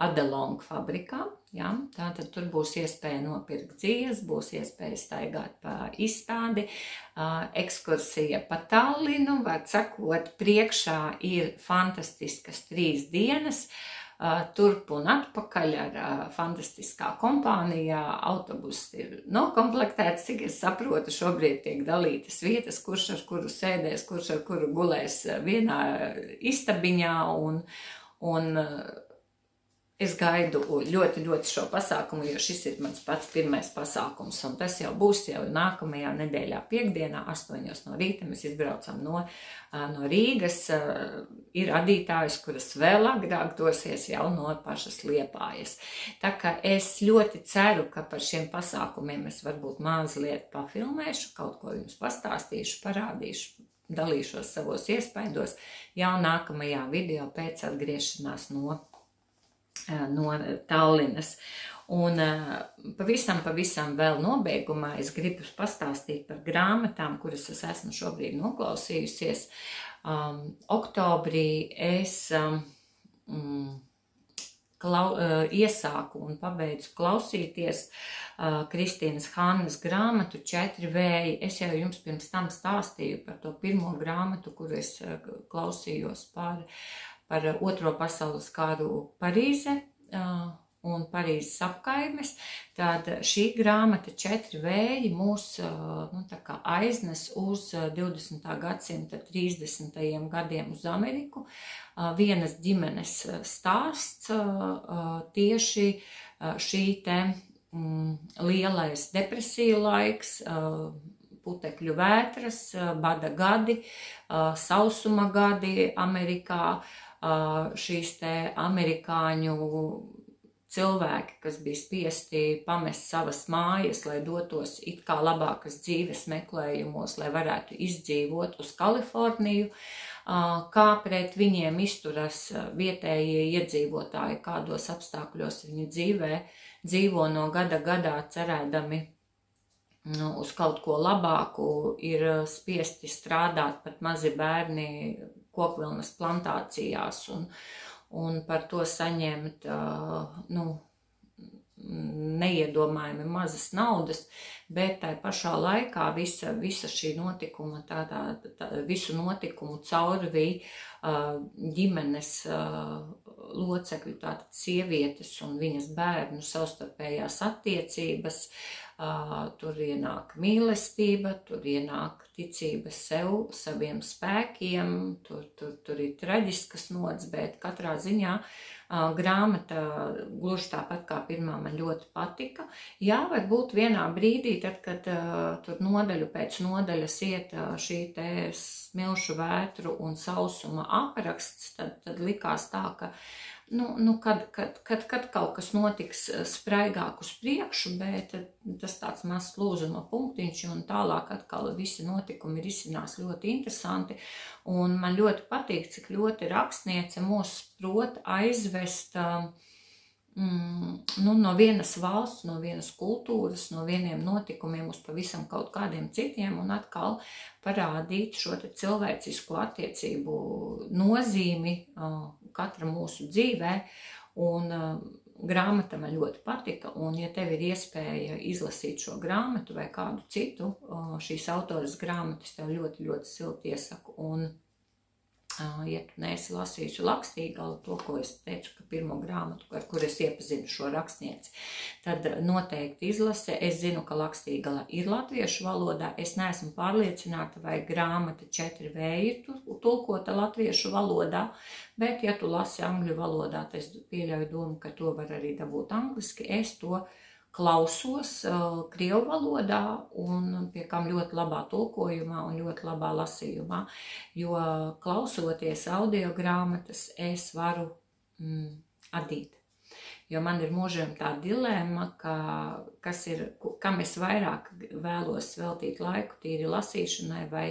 Adelong fabrikā. Ja? Tātad tur būs iespēja nopirkt dzīves, būs iespēja staigāt pa izstādi, ekskursija pa Tallinu, var sakot, priekšā ir fantastiskas 3 dienas, turp un atpakaļ ar fantastiskā kompānijā. Autobuss ir nokomplektēts, cik es saprotu, šobrīd tiek dalītas vietas, kurš ar kuru sēdēs, kurš ar kuru gulēs vienā istabiņā, un es gaidu ļoti, ļoti šo pasākumu, jo šis ir mans pats pirmais pasākums, un tas jau būs jau nākamajā nedēļā piekdienā, 8 no rīta. Mēs izbraucam no Rīgas, ir adītājs, kuras vēl agrāk dosies jau no pašas Liepājas. Tā kā es ļoti ceru, ka par šiem pasākumiem es varbūt mazliet pafilmēšu, kaut ko jums pastāstīšu, parādīšu, dalīšos savos iespaidos jau nākamajā video pēc atgriešanās no Tallinas. Un pavisam vēl nobeigumā es gribu pastāstīt par grāmatām, kuras es esmu šobrīd noklausījusies. Oktobrī es iesāku un pabeidzu klausīties Kristīnas Hannas grāmatu 4 vēji. Es jau jums pirms tam stāstīju par to pirmo grāmatu, kuru es klausījos par Otro pasaules karu Parīze un Parīzes apkaimes. Tad šī grāmata 4 vēji mūs tā kā aiznes uz 20. gadsimta 30. gadiem uz Ameriku. Vienas ģimenes stāsts, tieši šī te lielais depresiju laiks, putekļu vētras, bada gadi, sausuma gadi Amerikā, šīs te amerikāņu cilvēki, kas bija spiesti pamest savas mājas, lai dotos it kā labākas dzīves meklējumos, lai varētu izdzīvot uz Kaliforniju, kā pret viņiem izturas vietējie iedzīvotāji, kādos apstākļos viņi dzīvo no gada gadā, cerēdami uz kaut ko labāku, ir spiesti strādāt pat mazi bērni kokvilnas plantācijās un par to saņemt neiedomājami mazas naudas, bet tai pašā laikā visa šī notikuma, visu notikumu caurvīja ģimenes locekļu, tātad sievietes un viņas bērnu savstarpējās attiecības. Tur ienāk mīlestība, tur ienāk ticība sev, saviem spēkiem, tur ir traģiskas nots, bet katrā ziņā grāmata gluži tāpat kā pirmā man ļoti patika. Jā, varbūt vienā brīdī, tad, kad tur nodaļu pēc nodaļas iet šī te smilšu vētru un sausuma apraksts, tad likās tā, ka kad kaut kas notiks spraigāk uz priekšu, bet tas tāds mazs lūzuma punktiņš, un tālāk atkal visi notikumi ir izcinās ļoti interesanti, un man ļoti patīk, cik ļoti rakstniece mūs prot aizvest no vienas valsts, no vienas kultūras, no vieniem notikumiem uz pavisam kaut kādiem citiem, un atkal parādīt šo te cilvēcisko attiecību nozīmi katra mūsu dzīvē, un grāmata man ļoti patika, un ja tev ir iespēja izlasīt šo grāmatu vai kādu citu šīs autoras grāmatas, tev ļoti, ļoti silti iesaku, un Ja tu neesi lasījusi Lakstīgalu, to, ko es teicu, ka pirmo grāmatu, ar kur es iepazinu šo rakstnieci, tad noteikti izlase. Es zinu, ka Lakstīgala ir latviešu valodā. Es neesmu pārliecināta, vai grāmata 4 vēji tulkota latviešu valodā, bet ja tu lasi angļu valodā, tad es pieļauju domu, ka to var arī dabūt angliski. Es to klausos krievu valodā un pie kam ļoti labā tulkojumā un ļoti labā lasījumā, jo klausoties audio grāmatas es varu adīt. Jo man ir mūžiem tā dilemma, kam es vairāk vēlos veltīt laiku, tīri lasīšanai vai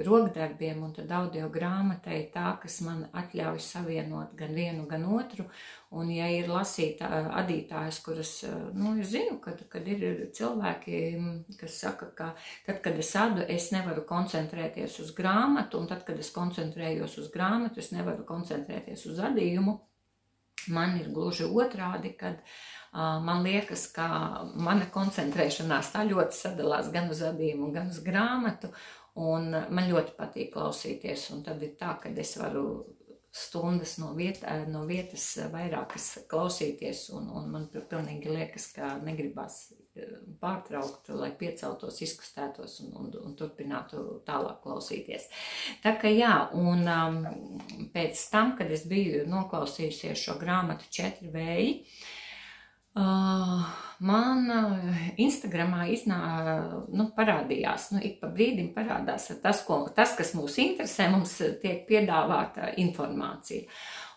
rokdarbiem, un tad audio grāmata ir tā, kas man atļauj savienot gan vienu, gan otru. Un ja ir adītājs, kuras, es zinu, kad ir cilvēki, kas saka, ka tad, kad es adu, es nevaru koncentrēties uz grāmatu, un tad, kad es koncentrējos uz grāmatu, es nevaru koncentrēties uz adījumu. Man ir gluži otrādi, kad man liekas, ka mana koncentrēšanās tā ļoti sadalās gan uz adījumu, gan uz grāmatu, un man ļoti patīk klausīties, un tad ir tā, ka es varu stundas no vietas vairākas klausīties, un man pilnīgi liekas, ka negribas pārtraukt, lai pieceltos, izkustētos un turpinātu tālāk klausīties. Tā kā jā, un pēc tam, kad es biju noklausījusies šo grāmatu 4 vēji, man Instagramā parādījās, ik pa brīdim parādās tas, kas mūs interesē, mums tiek piedāvāta informācija.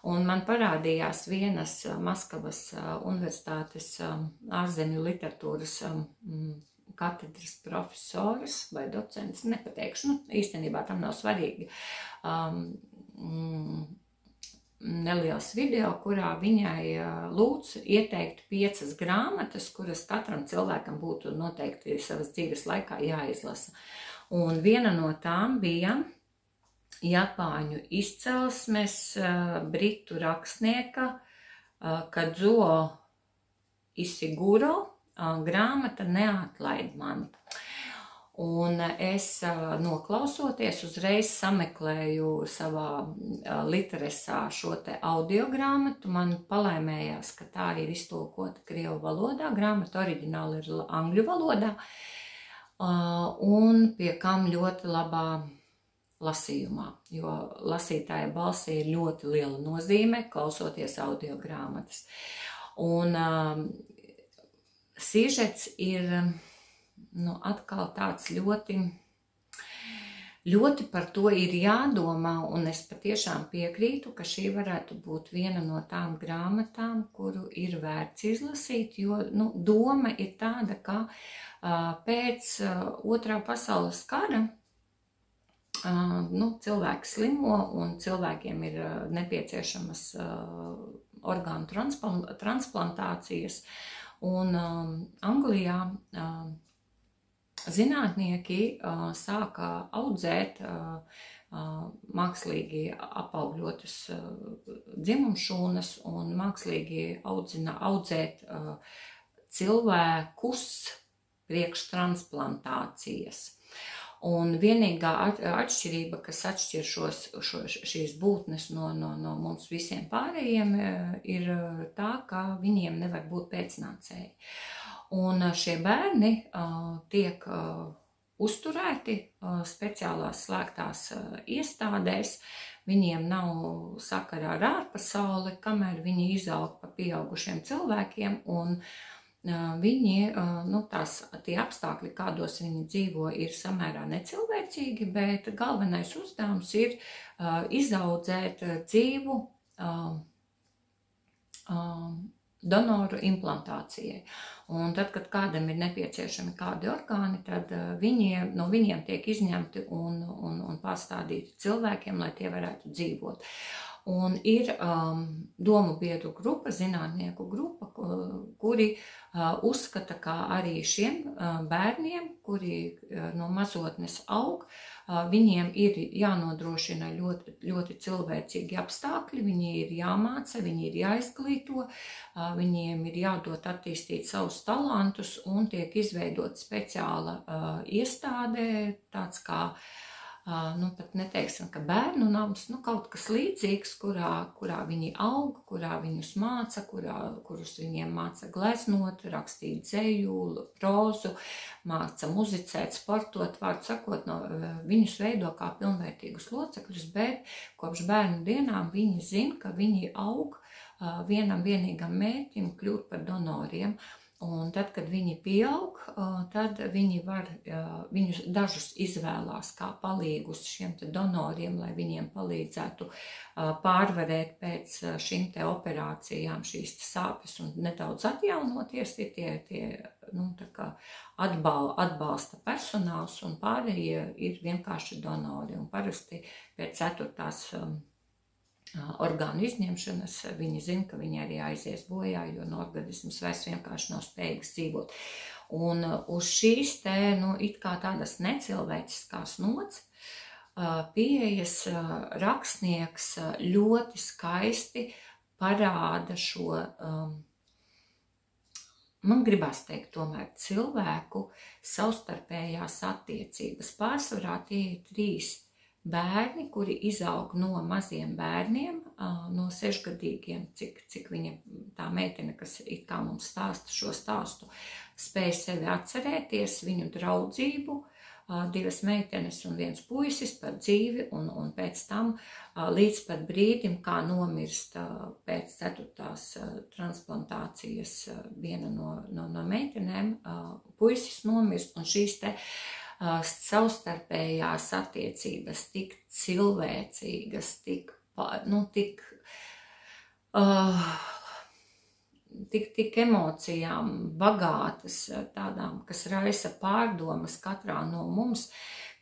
Un man parādījās vienas Maskavas universitātes ārzemju literatūras katedras profesors vai docents, nepateikšu, īstenībā tam nav svarīgi, neliels video, kurā viņai lūdz ieteikt 5 grāmatas, kuras katram cilvēkam būtu noteikti savas dzīves laikā jāizlasa. Un viena no tām bija Japāņu izcelsmes britu rakstnieka Kadzuo Ishiguro grāmata Neatlaid mani. Un es noklausoties uzreiz sameklēju savā literesā šo te audio grāmatu. Man palaimējās, ka tā ir iztulkota krievu valodā, grāmata oriģināli ir angļu valodā, un pie kam ļoti labā lasījumā, jo lasītāja balsī ir ļoti liela nozīme, klausoties audio grāmatas. Un sižets ir atkal tāds ļoti par to ir jādomā, un es patiešām piekrītu, ka šī varētu būt viena no tām grāmatām, kuru ir vērts izlasīt, jo doma ir tāda, ka pēc Otrā pasaules kara cilvēki slimo un cilvēkiem ir nepieciešamas orgānu transplantācijas. Un Anglijā zinātnieki sāka audzēt mākslīgi apaugļotas dzimumšūnas un mākslīgi audzēt cilvēkus priekš transplantācijas. Un vienīgā atšķirība, kas atšķir šīs būtnes no mums visiem pārējiem, ir tā, ka viņiem nevar būt pēcnācēji. Un šie bērni tiek uzturēti speciālās slēgtās iestādēs. Viņiem nav sakara ar ārpasauli, kamēr viņi izaug pa pieaugušiem cilvēkiem, un viņi, tie apstākļi, kādos viņi dzīvo, ir samērā necilvēcīgi, bet galvenais uzdevums ir izaudzēt dzīvu donoru implantācijai. Un tad, kad kādam ir nepieciešami kādi orgāni, tad no viņiem tiek izņemti un pārstādīti cilvēkiem, lai tie varētu dzīvot. Un ir domu biedru grupa, zinātnieku grupa, kuri uzskata, ka arī šiem bērniem, kuri no mazotnes aug, viņiem ir jānodrošina ļoti cilvēcīgi apstākļi, viņi ir jāmāca, viņi ir jāizglīto, viņiem ir jādod attīstīt savus talantus un tiek izveidot speciāla iestādē, tāds kā pat neteiksim, ka bērnu nams, kaut kas līdzīgs, kurā viņi aug, kurā viņus māca, kurus viņiem māca gleznot, rakstīt dzeju, prózu, māca muzicēt, sportot, vārdu sakot, viņus veido kā pilnvērtīgus locekļus, bet kopš bērnu dienām viņi zina, ka viņi aug vienam vienīgam mērķim kļūt par donoriem. Un tad, kad viņi pieaug, tad viņus dažus izvēlās kā palīgus šiem te donoriem, lai viņiem palīdzētu pārvarēt pēc šīm te operācijām šīs te sāpes un nedaudz atjaunoties, tā kā atbalsta personāls, un pārējie ir vienkārši donori. Un parasti pēc 4. orgānu izņemšanas viņi zina, ka viņi arī aizies bojā, jo organisms vairs vienkārši nav spējīgs dzīvot. Un uz šīs te, it kā tādas necilvēciskās nots, pieejas rakstnieks ļoti skaisti parāda šo, man gribās teikt tomēr, cilvēku savstarpējās attiecības. Pārsvarā tie ir 3 bērni, kuri izaug no maziem bērniem, no 6-gadīgiem, cik viņa tā meitene, kas it kā mums stāsta šo stāstu, spēja sevi atcerēties, viņu draudzību, 2 meitenes un 1 puisis par dzīvi, un pēc tam līdz pat brīdim, kā nomirst pēc 4. transplantācijas viena no meitenēm, puisis nomirst, un šīs te savstarpējās attiecības tik cilvēcīgas, tik emocijām bagātas, tādām, kas raisa pārdomas katrā no mums,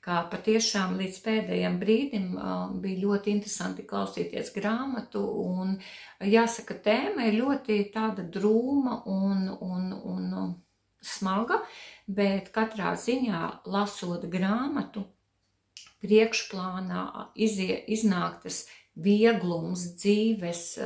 kā patiešām līdz pēdējiem brīdim bija ļoti interesanti klausīties grāmatu, un jāsaka, tēma ir ļoti tāda drūma un smaga, bet katrā ziņā, lasot grāmatu, priekšplānā iznāk tas vieglums, dzīves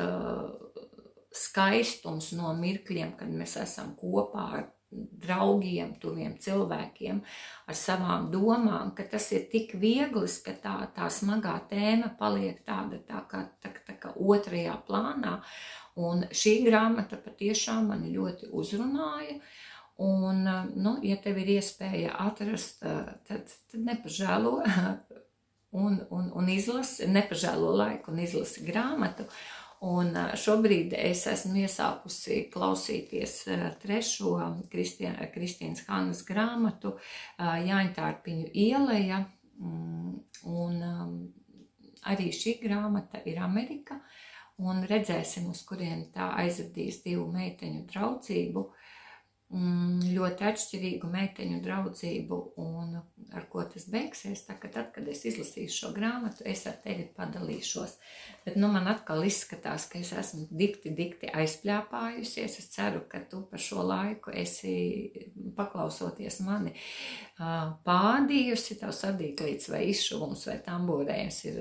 skaistums no mirkļiem, kad mēs esam kopā ar draugiem, tuviem cilvēkiem, ar savām domām, ka tas ir tik viegls, ka tā smagā tēma paliek tāda kā otrajā plānā, un šī grāmata patiešām mani ļoti uzrunāja. Un, ja tev ir iespēja atrast, tad nepažēlo un izlasi, nepažēlo laiku un izlasi grāmatu. Un šobrīd es esmu iesākusi klausīties 3. Kristīnas Hannas grāmatu Jāņtārpiņu ieleja. Un arī šī grāmata ir Amerika. Un redzēsim, uz kurien tā aizvedīs 2 meiteņu draudzību. Ļoti atšķirīgu meiteņu draudzību, un ar ko tas beigsies, tad, kad es izlasīšu šo grāmatu, es ar tevi padalīšos. Bet man atkal izskatās, ka es esmu dikti aizpļāpājusies. Es ceru, ka tu par šo laiku esi, paklausoties mani, pādījusi, tev sadīklīts vai izšuvums vai tamborējums ir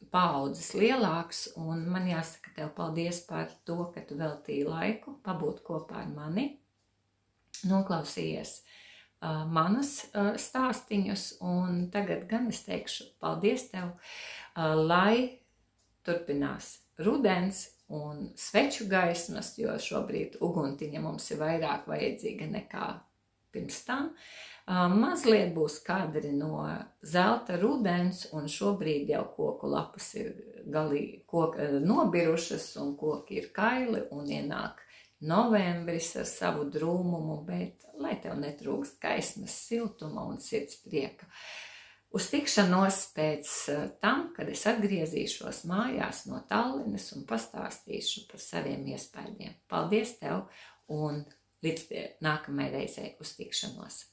paaudzes lielāks, un man jāsaka tev paldies par to, ka tu veltīji laiku pabūt kopā ar mani. Noklausījies manas stāstiņus, un tagad gan es teikšu paldies tev, lai turpinās rudens un sveču gaismas, jo šobrīd uguntiņa mums ir vairāk vajadzīga nekā pirms tam. Mazliet būs kadri no zelta rudens, un šobrīd jau koku lapas ir galīgi nobirušas, un koki ir kaili, un ienāk novembris ar savu drūmumu, bet lai tev netrūkst gaismas, siltuma un sirds prieka. Uz tikšanos pēc tam, kad es atgriezīšos mājās no Tallinas un pastāstīšu par saviem iespējiem. Paldies tev un līdz nākamajai reizei uz tikšanos!